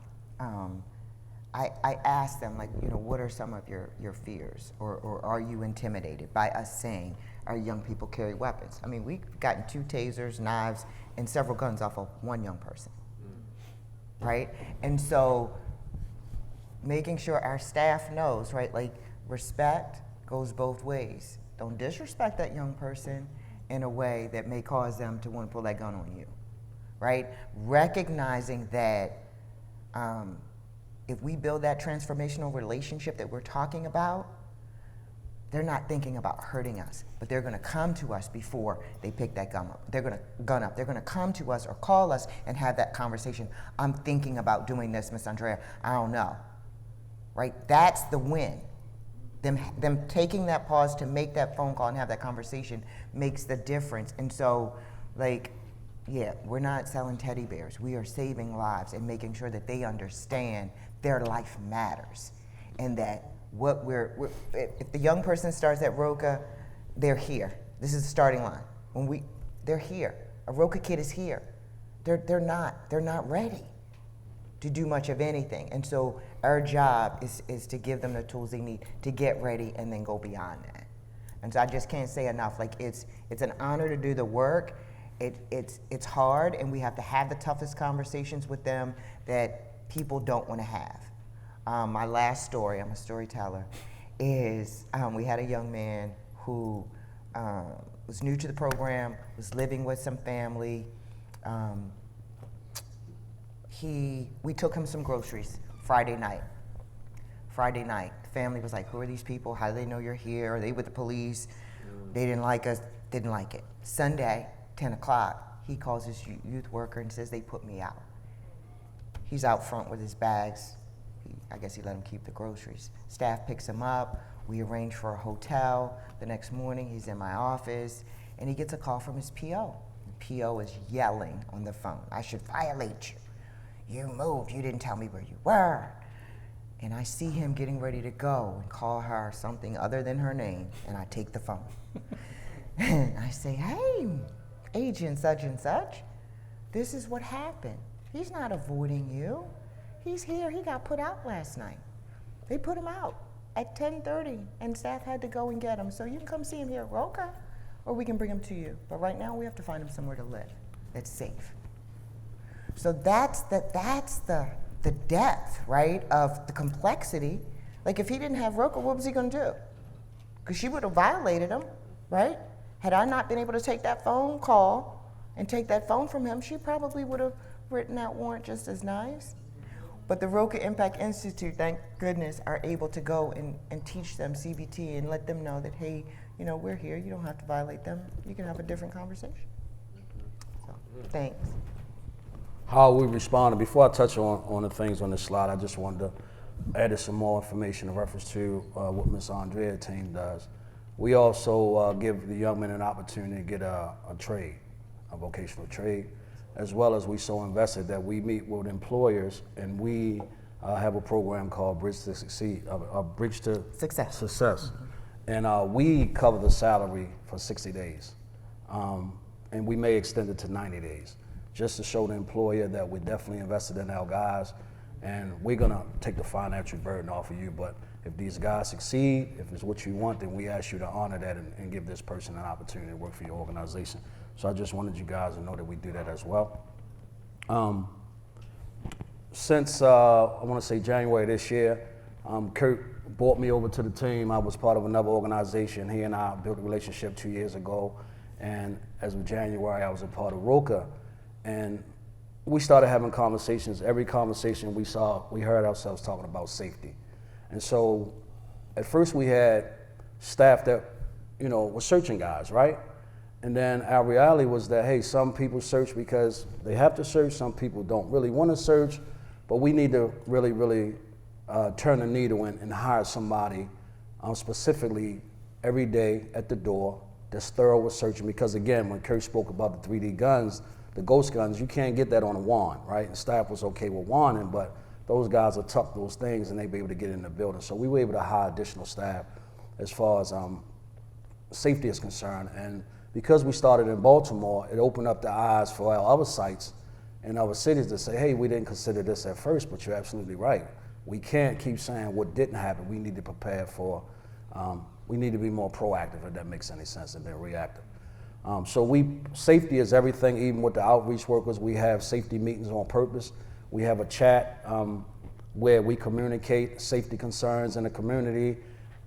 I ask them, like, what are some of your fears? Or are you intimidated by us saying our young people carry weapons? I mean, we've gotten 2 tasers, knives, and several guns off of one young person, right? And so making sure our staff knows, right, like, respect goes both ways. Don't disrespect that young person in a way that may cause them to want to pull that gun on you, right? Recognizing that if we build that transformational relationship that we're talking about, they're not thinking about hurting us, but they're going to come to us before they pick that gun up. They're going to come to us or call us and have that conversation. I'm thinking about doing this, Miss Andrea. I don't know, right? That's the win. Them taking that pause to make that phone call and have that conversation makes the difference. And so, like, yeah, we're not selling teddy bears. We are saving lives and making sure that they understand their life matters, and that if the young person starts at Roca, they're here. This is the starting line. They're here. A Roca kid is here. They're not ready to do much of anything. And so our job is to give them the tools they need to get ready and then go beyond that. And so I just can't say enough. Like, it's an honor to do the work. It's hard, and we have to have the toughest conversations with them that people don't want to have. My last story, I'm a storyteller, is we had a young man who was new to the program, was living with some family. We took him some groceries Friday night. The family was like, who are these people? How do they know you're here? Are they with the police? They didn't like us, didn't like it. Sunday, 10 o'clock, he calls his youth worker and says, they put me out. He's out front with his bags. I guess he let him keep the groceries. Staff picks him up. We arrange for a hotel. The next morning, he's in my office, and he gets a call from his PO. The PO is yelling on the phone, I should violate you. You moved, you didn't tell me where you were. And I see him getting ready to go and call her something other than her name, and I take the phone. And I say, hey, Agent such and such, this is what happened. He's not avoiding you. He's here. He got put out last night. They put him out at 10:30, and staff had to go and get him. So you can come see him here at Roca, or we can bring him to you. But right now, we have to find him somewhere to live that's safe. So that's the depth, right, of the complexity. Like, if he didn't have Roca, what was he going to do? Because she would have violated him, right? Had I not been able to take that phone call and take that phone from him, she probably would have written that warrant just as nice. But the Roca Impact Institute, thank goodness, are able to go and teach them CBT and let them know that, hey, we're here. You don't have to violate them. You can have a different conversation. So, thanks. How we responded, before I touch on the things on this slide, I just wanted to add some more information in reference to what Ms. Andrea's team does. We also give the young men an opportunity to get a trade, a vocational trade, as well as we so invested that we meet with employers, and we have a program called Bridge to Succeed, Bridge to Success. Mm-hmm. And we cover the salary for 60 days, and we may extend it to 90 days, just to show the employer that we're definitely invested in our guys, and we're gonna take the financial burden off of you, but If these guys succeed, if it's what you want, then we ask you to honor that and give this person an opportunity to work for your organization. So I just wanted you guys to know that we do that as well. Since I want to say January this year, Kurt brought me over to the team. I was part of another organization. He and I built a relationship 2 years ago. And as of January, I was a part of Roca. And we started having conversations. Every conversation we heard ourselves talking about safety. And so at first we had staff that, were searching guys, right? And then our reality was that, hey, some people search because they have to search. Some people don't really want to search. But we need to really, really turn the needle and hire somebody specifically every day at the door that's thorough with searching. Because again, when Kurt spoke about the 3D guns, the ghost guns, you can't get that on a wand, right? And staff was okay with wanding, but those guys will tuck those things and they be able to get in the building. So we were able to hire additional staff as far as safety is concerned. And because we started in Baltimore, it opened up the eyes for our other sites in other cities to say, hey, we didn't consider this at first, but you're absolutely right. We can't keep saying what didn't happen. We need to prepare for, we need to be more proactive, if that makes any sense, than reactive. So safety is everything. Even with the outreach workers, we have safety meetings on purpose. We have a chat where we communicate safety concerns in the community.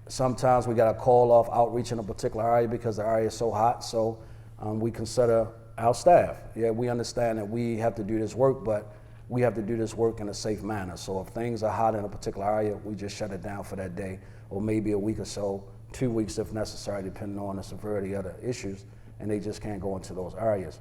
Sometimes we got to call off outreach in a particular area because the area is so hot. So we consider our staff. Yeah, we understand that we have to do this work, but we have to do this work in a safe manner. So if things are hot in a particular area, we just shut it down for that day, or maybe a week or so, 2 weeks if necessary, depending on the severity of the issues, and they just can't go into those areas.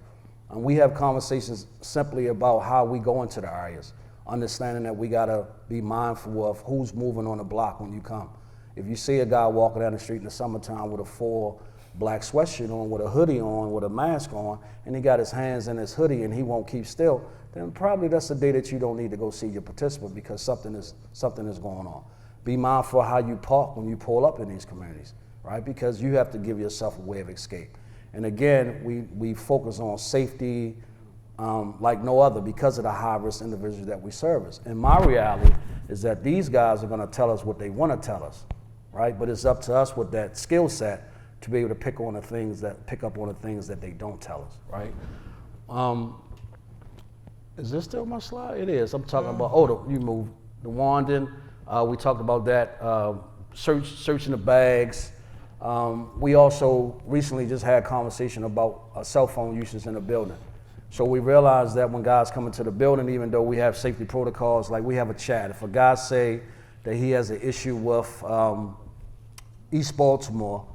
And we have conversations simply about how we go into the areas, understanding that we gotta be mindful of who's moving on the block when you come. If you see a guy walking down the street in the summertime with a full black sweatshirt on, with a hoodie on, with a mask on, and he got his hands in his hoodie and he won't keep still, then probably that's a day that you don't need to go see your participant because something is going on. Be mindful of how you park when you pull up in these communities, right? Because you have to give yourself a way of escape. And again, we focus on safety like no other because of the high-risk individuals that we service. And my reality is that these guys are gonna tell us what they wanna tell us, right? But it's up to us with that skill set to be able to pick up on the things that they don't tell us, right? Is this still my slide? It is. I'm talking about, you moved the wanding. We talked about that, searching the bags. We also recently just had a conversation about cell phone usage in the building. So we realized that when guys come into the building, even though we have safety protocols, like we have a chat. If a guy say that he has an issue with East Baltimore,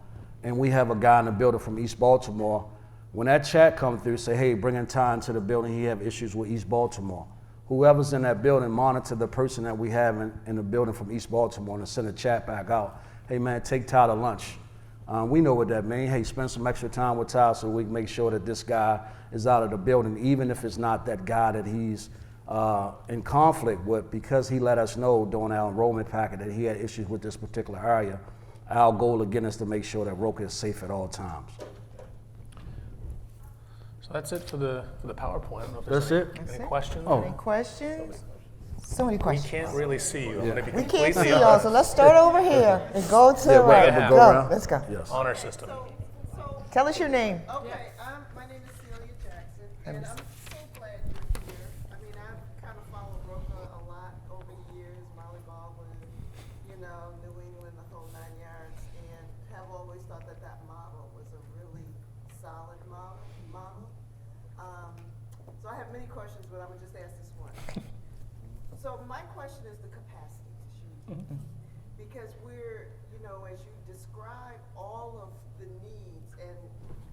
and we have a guy in the building from East Baltimore, when that chat comes through, say, hey, bring in Ty to the building, he have issues with East Baltimore. Whoever's in that building, monitor the person that we have in the building from East Baltimore and send a chat back out. Hey man, take Ty to lunch. We know what that means. Hey, spend some extra time with Ty so we can make sure that this guy is out of the building, even if it's not that guy that he's in conflict with, because he let us know during our enrollment packet that he had issues with this particular area. Our goal again is to make sure that Roca is safe at all times. So that's it for the PowerPoint. I don't know if That's there's it? any questions? Any questions? So many We questions. can't really see you. I'm gonna be We can't completely see y'all, so let's start over here and go to Yeah, right. we'll go around. Let's go. Yes. honor system. Tell us your name. Okay, my name is Celia Jackson, and I'm so glad you're here. I mean, I've kind of followed Roca a lot over the years, Molly Baldwin, New England, the whole 9 yards, and have always thought that that model was a really solid model. So I have many questions, but I would just ask this one. So my question is the capacity issue, because we're, as you describe all of the needs and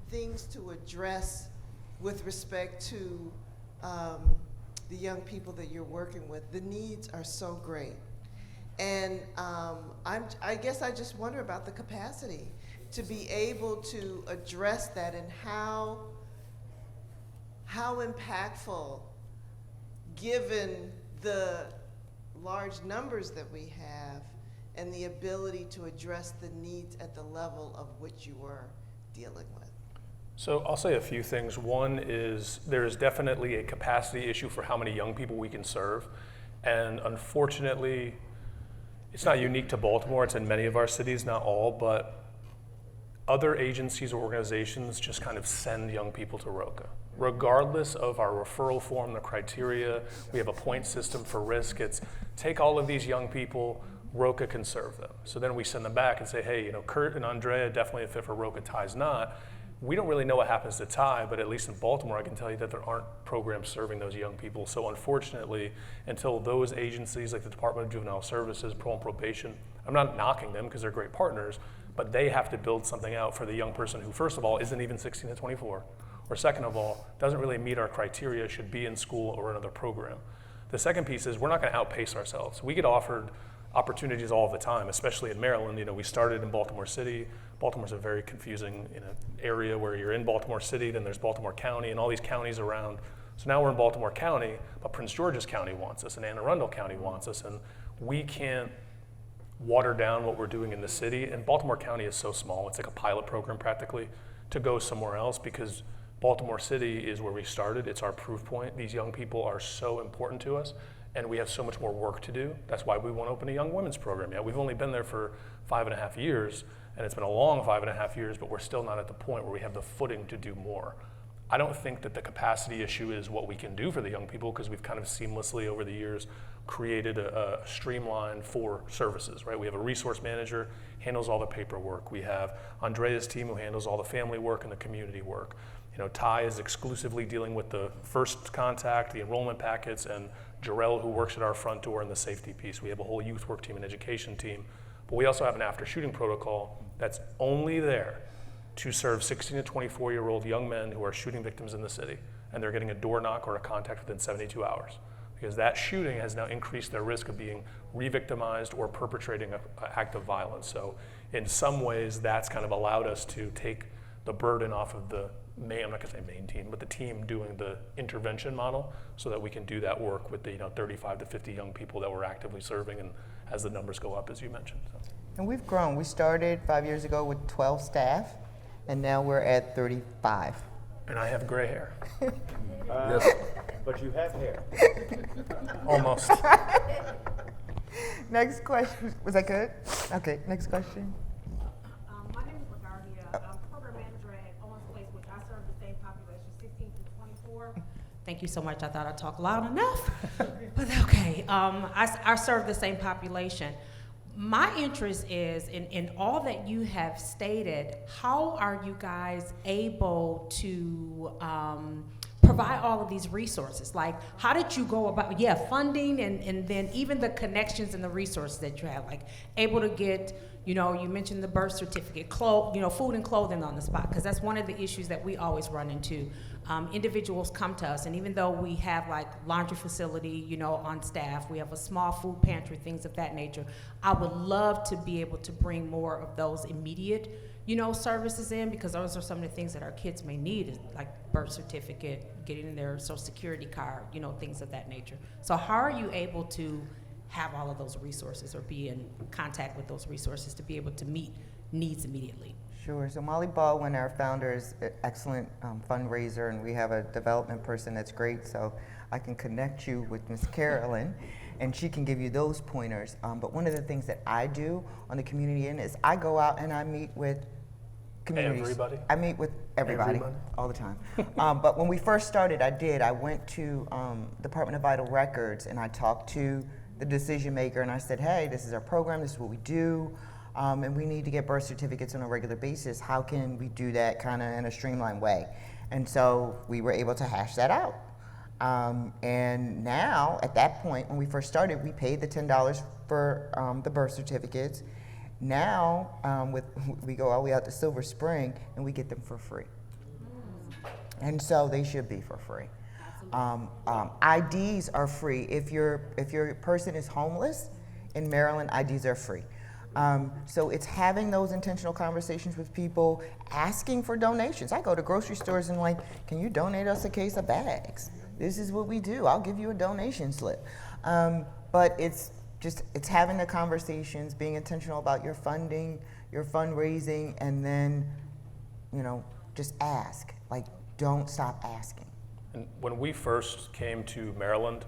things to address with respect to the young people that you're working with, the needs are so great. And I guess I just wonder about the capacity to be able to address that, and how impactful, given the large numbers that we have and the ability to address the needs at the level of which you were dealing with. So I'll say a few things. One is there is definitely a capacity issue for how many young people we can serve. And unfortunately, It's not unique to Baltimore, it's in many of our cities, not all, but other agencies or organizations just kind of send young people to Roca. Regardless of our referral form, the criteria, we have a point system for risk. It's take all of these young people, Roca can serve them. So then we send them back and say, hey, Kurt and Andrea definitely a fit for Roca, Ty's not. We don't really know what happens to Ty, but at least in Baltimore, I can tell you that there aren't programs serving those young people. So unfortunately, until those agencies like the Department of Juvenile Services, Parole and Probation, I'm not knocking them because they're great partners, but they have to build something out for the young person who, first of all, isn't even 16 to 24, or second of all, doesn't really meet our criteria, should be in school or another program. The second piece is we're not going to outpace ourselves. We get offered opportunities all the time, especially in Maryland. We started in Baltimore City. Baltimore's a very confusing area where you're in Baltimore City, then there's Baltimore County and all these counties around. So now we're in Baltimore County, but Prince George's County wants us and Anne Arundel County wants us, and we can't water down what we're doing in the city. And Baltimore County is so small, it's like a pilot program practically, to go somewhere else because Baltimore City is where we started. It's our proof point. These young people are so important to us, and we have so much more work to do. That's why we want to open a young women's program. Yeah, we've only been there for 5.5 years, and it's been a long 5.5 years, but we're still not at the point where we have the footing to do more. I don't think that the capacity issue is what we can do for the young people, because we've kind of seamlessly over the years created a streamline for services, right? We have a resource manager, handles all the paperwork. We have Andrea's team who handles all the family work and the community work. Ty is exclusively dealing with the first contact, the enrollment packets, and Jarrell, who works at our front door in the safety piece. We have a whole youth work team and education team, but we also have an after shooting protocol that's only there to serve 16 to 24-year-old young men who are shooting victims in the city, and they're getting a door knock or a contact within 72 hours. Because that shooting has now increased their risk of being re-victimized or perpetrating an act of violence. So in some ways, that's kind of allowed us to take the burden off of the I'm not gonna say main team, but the team doing the intervention model, so that we can do that work with the 35 to 50 young people that we're actively serving, and as the numbers go up, as you mentioned. So. And we've grown. We started 5 years ago with 12 staff, and now we're at 35. And I have gray hair. Yes. But you have hair. Almost. Next question. Was that good? Okay, next question. My name is LaGuardia. I'm program manager at Owens Place, which I serve the same population, 16 to 24. Thank you so much. I thought I'd talk loud enough, but okay. I serve the same population. My interest is in all that you have stated. How are you guys able to provide all of these resources? Like, how did you go about, funding and then even the connections and the resources that you have, like able to get, you mentioned the birth certificate, food and clothing on the spot, because that's one of the issues that we always run into. Individuals come to us, and even though we have like laundry facility, on staff, we have a small food pantry, things of that nature. I would love to be able to bring more of those immediate, services in, because those are some of the things that our kids may need, like birth certificate, getting their social security card, things of that nature. So how are you able to have all of those resources or be in contact with those resources to be able to meet needs immediately? Sure. So Molly Baldwin, our founder, is an excellent fundraiser, and we have a development person that's great. So I can connect you with Ms. Carolyn, and she can give you those pointers. But one of the things that I do on the community end is I go out and I meet with communities. Everybody? I meet with everybody. All the time. But when we first started, I went to Department of Vital Records, and I talked to the decision maker, and I said, hey, this is our program, this is what we do. And we need to get birth certificates on a regular basis. How can we do that kind of in a streamlined way? And so we were able to hash that out. And now, at that point, when we first started, we paid the $10 for the birth certificates. Now, we go all the way out to Silver Spring, and we get them for free. And so they should be for free. IDs are free. If your person is homeless in Maryland, IDs are free. So it's having those intentional conversations with people, asking for donations. I go to grocery stores and like, can you donate us a case of bags? This is what we do. I'll give you a donation slip. But it's having the conversations, being intentional about your funding, your fundraising, and then, just ask. Like, don't stop asking. And when we first came to Maryland,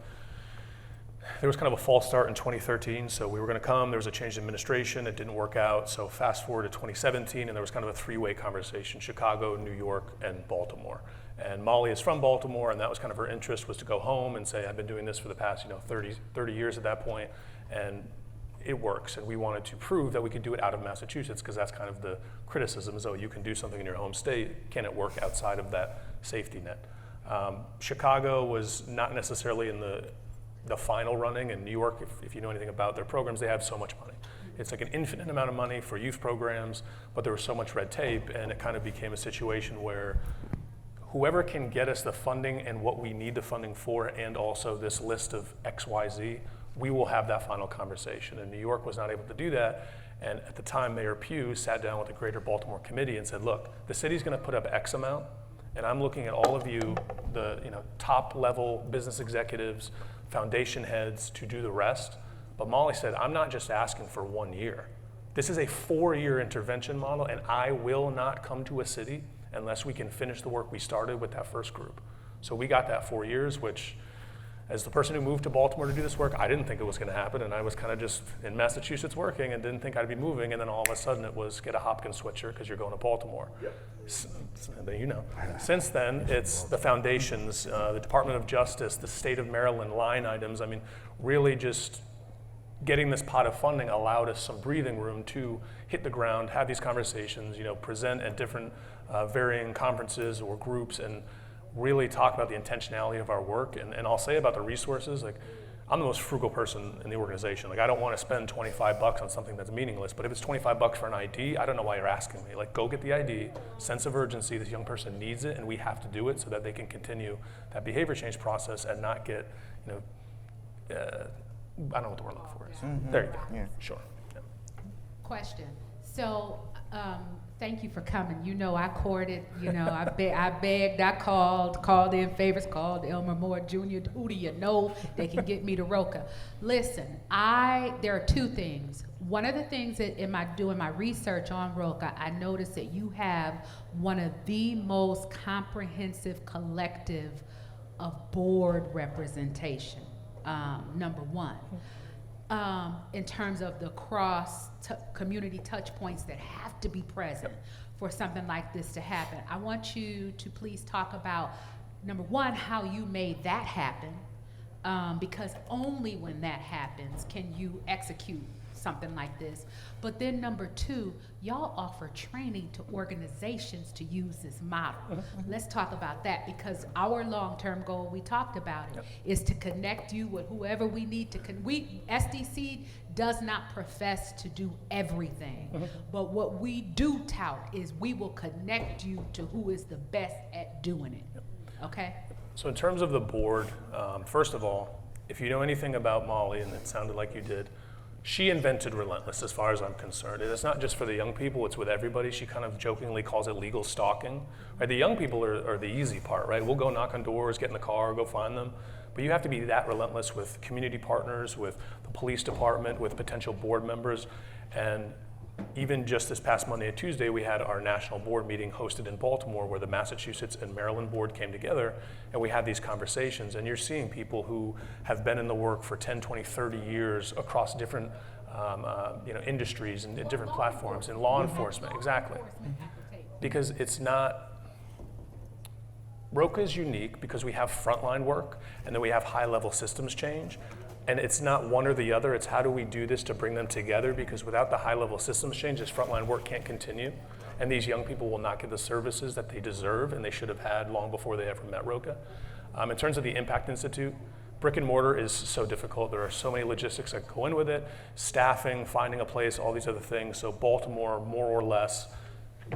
there was kind of a false start in 2013, so we were going to come, there was a change in administration, it didn't work out, so fast forward to 2017, and there was kind of a three-way conversation, Chicago, New York, and Baltimore. And Molly is from Baltimore, and that was kind of her interest, was to go home and say, I've been doing this for the past 30 years at that point, and it works. And we wanted to prove that we could do it out of Massachusetts, because that's kind of the criticism, is, oh, you can do something in your home state, can it work outside of that safety net? Chicago was not necessarily in the final running, and New York, if you know anything about their programs, they have so much money. It's like an infinite amount of money for youth programs, but there was so much red tape, and it kind of became a situation where whoever can get us the funding and what we need the funding for, and also this list of XYZ, we will have that final conversation. And New York was not able to do that, and at the time, Mayor Pugh sat down with the Greater Baltimore Committee and said, look, the city's gonna put up X amount, and I'm looking at all of you, the top level business executives, foundation heads, to do the rest. But Molly said, I'm not just asking for 1 year. This is a 4-year intervention model, and I will not come to a city unless we can finish the work we started with that first group. So we got that 4 years, which, as the person who moved to Baltimore to do this work, I didn't think it was gonna happen, and I was kind of just in Massachusetts working and didn't think I'd be moving, and then all of a sudden it was get a Hopkins sweatshirt because you're going to Baltimore. Yep. Since then, it's the foundations, the Department of Justice, the state of Maryland line items. I mean, really just getting this pot of funding allowed us some breathing room to hit the ground, have these conversations, present at different varying conferences or groups, and really talk about the intentionality of our work. And I'll say about the resources, like, I'm the most frugal person in the organization. Like, I don't want to spend $25 on something that's meaningless, but if it's $25 for an ID, I don't know why you're asking me. Like, go get the ID, sense of urgency, this young person needs it, and we have to do it so that they can continue that behavior change process and not get, I don't know what the word I'm looking for is. Mm-hmm. There you go, yeah. Sure. Yeah. Question. So, thank you for coming. I courted, I begged, I called in favors, called Elmer Moore Jr. Who do you know that can get me to Roca? Listen, there are two things. One of the things that doing my research on Roca, I noticed that you have one of the most comprehensive collective of board representation, number one. In terms of the community touch points that have to be present for something like this to happen. I want you to please talk about, number one, how you made that happen, because only when that happens can you execute something like this. But then number two, y'all offer training to organizations to use this model. Mm-hmm. Let's talk about that, because our long-term goal, we talked about it, is to connect you with whoever we need to. SDC does not profess to do everything, but what we do tout is we will connect you to who is the best at doing it, okay? So in terms of the board, first of all, if you know anything about Molly, and it sounded like you did, she invented Relentless, as far as I'm concerned. And it's not just for the young people, it's with everybody. She kind of jokingly calls it legal stalking. Right? The young people are the easy part, right? We'll go knock on doors, get in the car, go find them. But you have to be that relentless with community partners, with the police department, with potential board members. And even just this past Monday and Tuesday, we had our national board meeting hosted in Baltimore, where the Massachusetts and Maryland board came together, and we had these conversations. And you're seeing people who have been in the work for 10, 20, 30 years across different industries and different platforms, in law enforcement, exactly. Because it's not, Roca is unique because we have frontline work, and then we have high-level systems change. And it's not one or the other, it's how do we do this to bring them together, because without the high-level systems change, this frontline work can't continue, and these young people will not get the services that they deserve and they should have had long before they ever met Roca. In terms of the Impact Institute, brick and mortar is so difficult. There are so many logistics that go in with it, staffing, finding a place, all these other things. So Baltimore, more or less,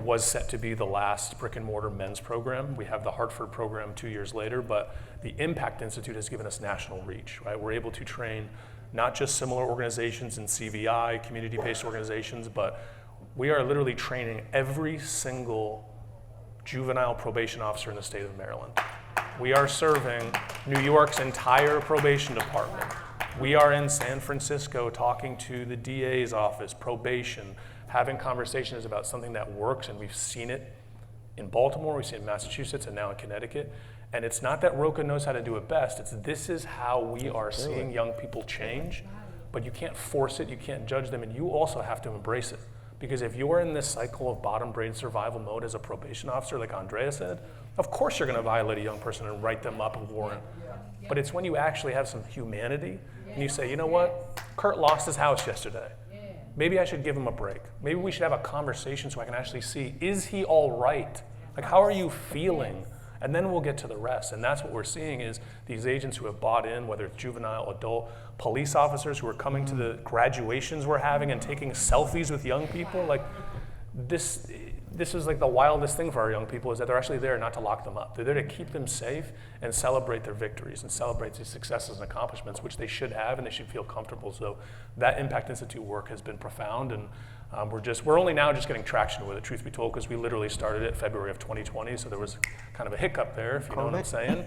was set to be the last brick and mortar men's program. We have the Hartford program 2 years later, but the Impact Institute has given us national reach, right? We're able to train not just similar organizations in CVI, community-based organizations, but we are literally training every single juvenile probation officer in the state of Maryland. We are serving New York's entire probation department. We are in San Francisco talking to the DA's office, probation, having conversations about something that works, and we've seen it in Baltimore, we've seen it in Massachusetts, and now in Connecticut. And it's not that Roca knows how to do it best, this is how we are seeing young people change, but you can't force it, you can't judge them, and you also have to embrace it. Because if you're in this cycle of bottom brain survival mode as a probation officer, like Andrea said, of course you're gonna violate a young person and write them up a warrant. But it's when you actually have some humanity and you say, you know what, Kurt lost his house yesterday. Maybe I should give him a break. Maybe we should have a conversation so I can actually see, is he all right? Like, how are you feeling? And then we'll get to the rest. And that's what we're seeing is these agents who have bought in, whether it's juvenile, adult, police officers who are coming to the graduations we're having and taking selfies with young people. Like, this is like the wildest thing for our young people, is that they're actually there not to lock them up. They're there to keep them safe and celebrate their victories and celebrate these successes and accomplishments, which they should have and they should feel comfortable. So that Impact Institute work has been profound, and we're only now just getting traction with it, truth be told, because we literally started it February of 2020, so there was kind of a hiccup there, if you know what I'm saying.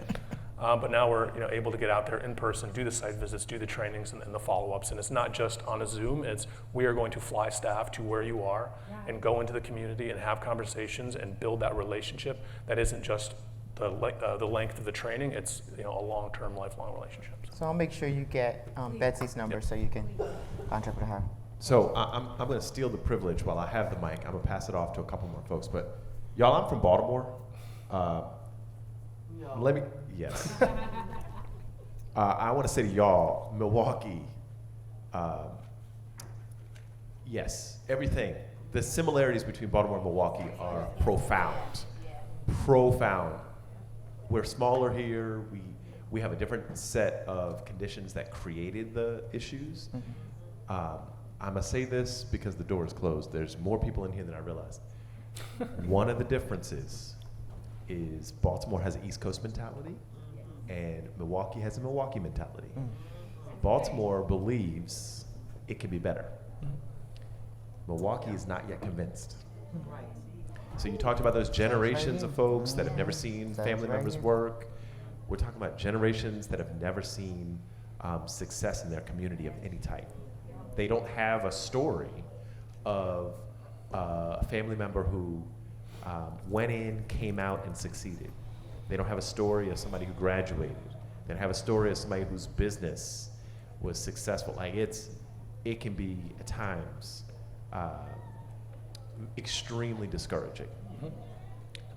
But now we're able to get out there in person, do the site visits, do the trainings and the follow-ups, and it's not just on a Zoom, it's we are going to fly staff to where you are and go into the community and have conversations and build that relationship that isn't just the length of the training, it's a long-term, lifelong relationship. So I'll make sure you get Betsy's number so you can contact with her. So I'm going to steal the privilege while I have the mic. I'm going to pass it off to a couple more folks. But y'all, I'm from Baltimore. Yes. I want to say to y'all, Milwaukee, yes, everything. The similarities between Baltimore and Milwaukee are profound. Profound. We're smaller here. We have a different set of conditions that created the issues. I'm going to say this because the door is closed. There's more people in here than I realized. One of the differences is Baltimore has an East Coast mentality and Milwaukee has a Milwaukee mentality. Baltimore believes it can be better. Milwaukee is not yet convinced. So you talked about those generations of folks that have never seen family members work. We're talking about generations that have never seen success in their community of any type. They don't have a story of a family member who went in, came out, and succeeded. They don't have a story of somebody who graduated. They don't have a story of somebody whose business was successful. Like it can be at times extremely discouraging.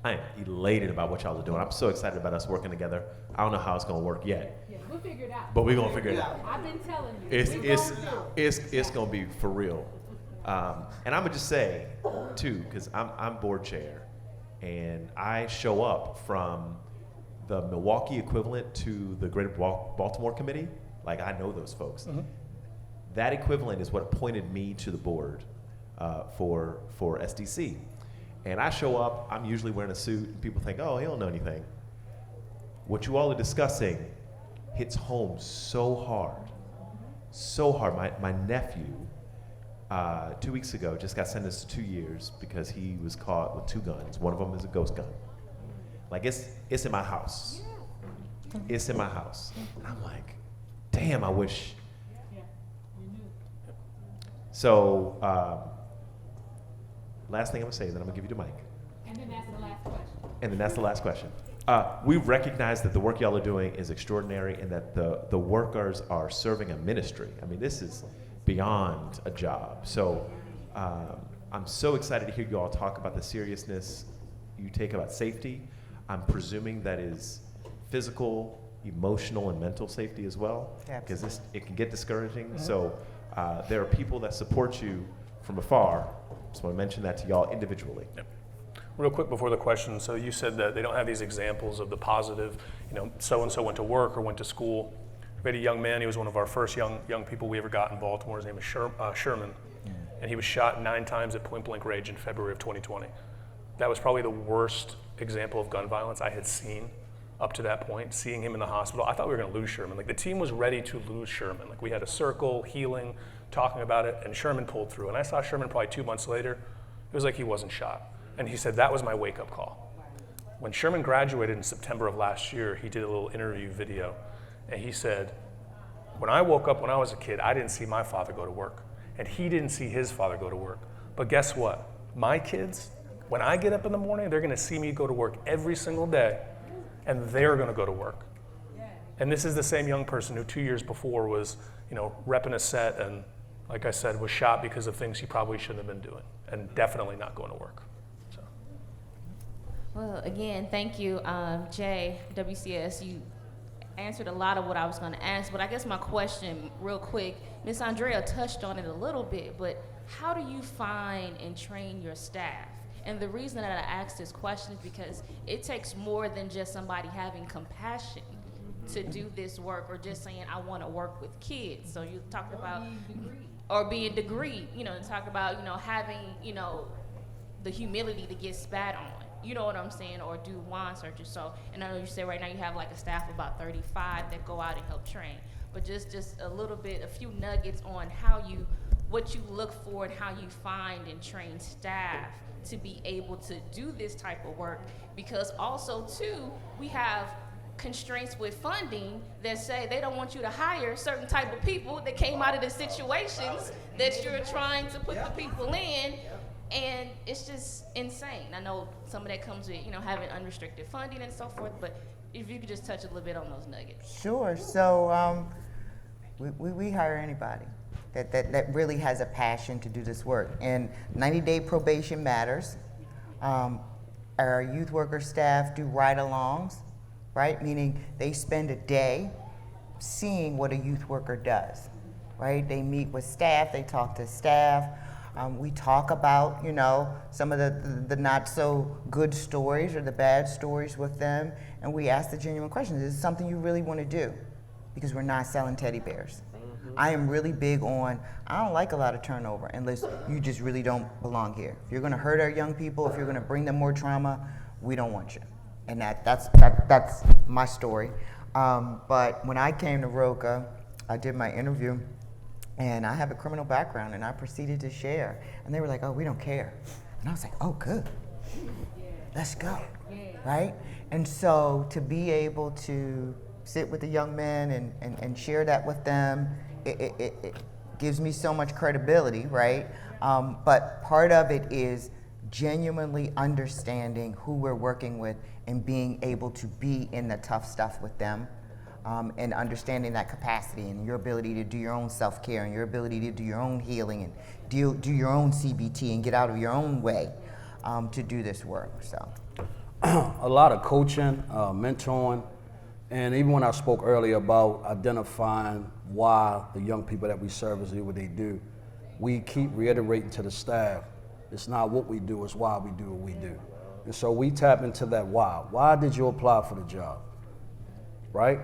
I am elated about what y'all are doing. I'm so excited about us working together. I don't know how it's gonna work yet. Yeah, we'll figure it out. But we're gonna figure it out. I've been telling you. It's gonna be for real. And I'm gonna just say too, because I'm board chair, and I show up from the Milwaukee equivalent to the Greater Baltimore Committee. Like, I know those folks. Mm-hmm. That equivalent is what appointed me to the board for SDC. And I show up, I'm usually wearing a suit, and people think, oh, he don't know anything. What you all are discussing hits home so hard, so hard. My nephew, 2 weeks ago, just got sentenced to 2 years because he was caught with 2 guns. One of them is a ghost gun. Like, it's in my house. It's in my house. And I'm like, damn, I wish. So, last thing I'm gonna say, then I'm gonna give you the mic. And then that's the last question. And then that's the last question. We recognize that the work y'all are doing is extraordinary and that the workers are serving a ministry. I mean, this is beyond a job. So I'm so excited to hear you all talk about the seriousness you take about safety. I'm presuming that is physical, emotional, and mental safety as well, because it can get discouraging. Mm-hmm. So there are people that support you from afar. Just want to mention that to y'all individually. Yep. Real quick before the question, so you said that they don't have these examples of the positive, so-and-so went to work or went to school. We had a young man, he was one of our first young people we ever got in Baltimore. His name is Sherman, and he was shot 9 times at point blank range in February of 2020. That was probably the worst example of gun violence I had seen up to that point. Seeing him in the hospital, I thought we were gonna lose Sherman. Like, the team was ready to lose Sherman. Like, we had a circle, healing, talking about it, and Sherman pulled through. And I saw Sherman probably 2 months later. It was like he wasn't shot. And he said, that was my wake-up call. When Sherman graduated in September of last year, he did a little interview video, and he said, when I woke up when I was a kid, I didn't see my father go to work, and he didn't see his father go to work. But guess what? My kids, when I get up in the morning, they're gonna see me go to work every single day, and they're going to go to work. And this is the same young person who 2 years before was, repping a set and, like I said, was shot because of things he probably shouldn't have been doing, and definitely not going to work. So. Well, again, thank you, Jay, WCS. You answered a lot of what I was going to ask, but I guess my question, real quick, Ms. Andrea touched on it a little bit, but how do you find and train your staff? And the reason that I ask this question is because it takes more than just somebody having compassion to do this work, or just saying, I want to work with kids. So you talked about, or being degreed, talk about, having, the humility to get spat on. You know what I'm saying? Or do wine searches. So, and I know you said right now you have like a staff of about 35 that go out and help train. But just a little bit, a few nuggets on what you look for and how you find and train staff to be able to do this type of work. Because also too, we have constraints with funding that say they don't want you to hire certain type of people that came out of the situations that you're trying to put the people in. And it's just insane. I know some of that comes with, having unrestricted funding and so forth, but if you could just touch a little bit on those nuggets. Sure. So we hire anybody that really has a passion to do this work. And 90-day probation matters. Our youth worker staff do ride-alongs, right? Meaning they spend a day seeing what a youth worker does, right? They meet with staff, they talk to staff. We talk about, some of the not so good stories or the bad stories with them, and we ask the genuine questions. Is this something you really want to do? Because we're not selling teddy bears. I am really big on, I don't like a lot of turnover unless you just really don't belong here. If you're going to hurt our young people, if you're going to bring them more trauma, we don't want you. And that's my story. But when I came to Roca, I did my interview, and I have a criminal background, and I proceeded to share. And they were like, oh, we don't care. And I was like, oh, good. Let's go, right? And so to be able to sit with the young men and share that with them, it gives me so much credibility, right? But part of it is genuinely understanding who we're working with and being able to be in the tough stuff with them. And understanding that capacity and your ability to do your own self-care and your ability to do your own healing and do your own CBT and get out of your own way to do this work. So, a lot of coaching, mentoring, and even when I spoke earlier about identifying why the young people that we service do what they do, we keep reiterating to the staff, it's not what we do, it's why we do what we do. And so we tap into that why. Why did you apply for the job, right?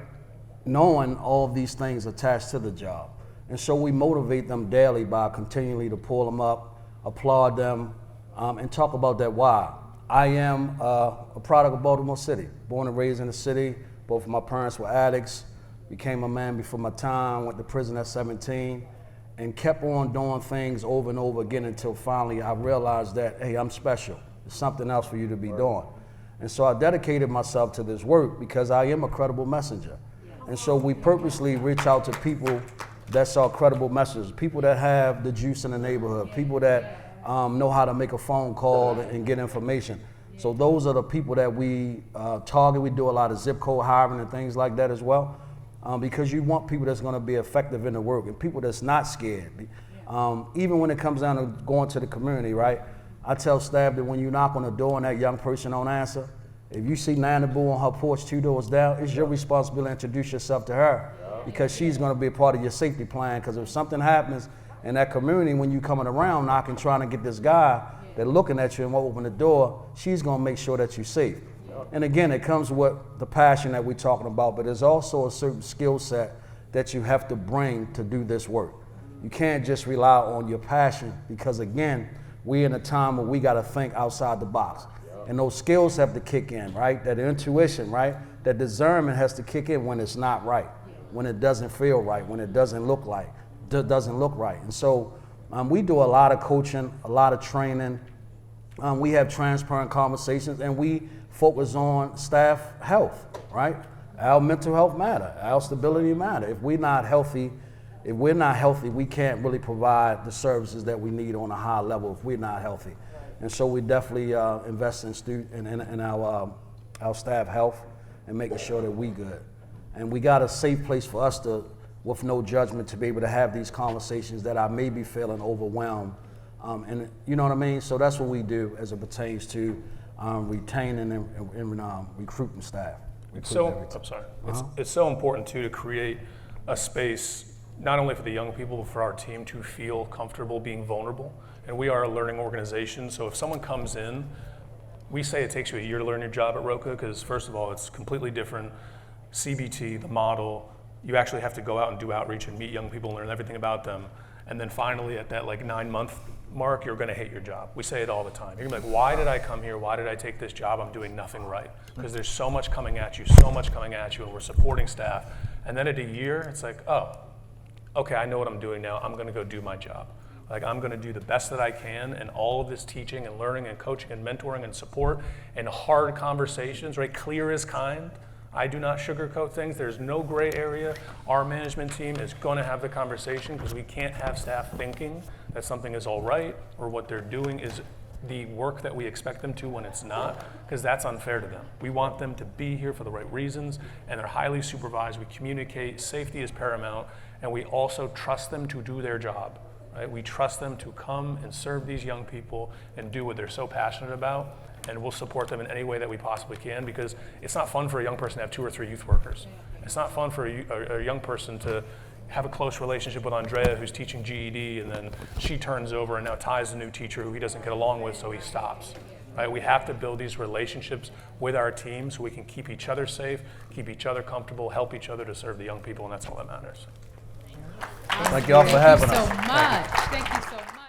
Knowing all of these things attached to the job. And so we motivate them daily by continually to pull them up, applaud them, and talk about that why. I am a product of Baltimore City, born and raised in the city. Both of my parents were addicts, became a man before my time, went to prison at 17, and kept on doing things over and over again until finally I realized that, hey, I'm special. There's something else for you to be doing. And so I dedicated myself to this work because I am a credible messenger. And so we purposely reach out to people that saw credible messages, people that have the juice in the neighborhood, people that know how to make a phone call and get information. So those are the people that we target. We do a lot of zip code hiring and things like that as well, because you want people that's going to be effective in the work and people that's not scared. Even when it comes down to going to the community, right? I tell staff that when you knock on the door and that young person don't answer, if you see Nana Boo on her porch 2 doors down, it's your responsibility to introduce yourself to her because she's going to be a part of your safety plan. Because if something happens in that community when you coming around knocking, trying to get this guy that looking at you and won't open the door, she's going to make sure that you're safe. And again, it comes with the passion that we're talking about, but there's also a certain skill set that you have to bring to do this work. You can't just rely on your passion because, again, we're in a time where we got to think outside the box. And those skills have to kick in, right? That intuition, right? That discernment has to kick in when it's not right, when it doesn't feel right, when it doesn't look right. And so we do a lot of coaching, a lot of training. We have transparent conversations, and we focus on staff health, right? Our mental health matter, our stability matter. If we're not healthy, we can't really provide the services that we need on a high level if we're not healthy. And so we definitely invest in our staff health and making sure that we good. And we got a safe place for us to, with no judgment, to be able to have these conversations that I may be feeling overwhelmed. And you know what I mean? So that's what we do as it pertains to retaining and recruiting staff. I'm sorry. It's so important too to create a space not only for the young people, but for our team to feel comfortable being vulnerable. And we are a learning organization, so if someone comes in, we say it takes you a year to learn your job at Roca, because first of all, it's completely different. CBT, the model, you actually have to go out and do outreach and meet young people and learn everything about them. And then finally, at that 9-month mark, you're gonna hate your job. We say it all the time. You're gonna be like, why did I come here? Why did I take this job? I'm doing nothing right. Because there's so much coming at you, and we're supporting staff. And then at a year, it's like, oh, okay, I know what I'm doing now. I'm gonna go do my job. I'm gonna do the best that I can, and all of this teaching and learning and coaching and mentoring and support and hard conversations, right? Clear as kind. I do not sugarcoat things. There's no gray area. Our management team is gonna have the conversation, because we can't have staff thinking that something is all right or what they're doing is the work that we expect them to when it's not, because that's unfair to them. We want them to be here for the right reasons, and they're highly supervised. We communicate, safety is paramount, and we also trust them to do their job. Right? We trust them to come and serve these young people and do what they're so passionate about, and we'll support them in any way that we possibly can, because it's not fun for a young person to have 2 or 3 youth workers. It's not fun for a young person to have a close relationship with Andrea, who's teaching GED, and then she turns over and now Ty's a new teacher who he doesn't get along with, so he stops. Right? We have to build these relationships with our team so we can keep each other safe, keep each other comfortable, help each other to serve the young people, and that's all that matters. Thank y'all for having us. Thank you so much. Thank you so much.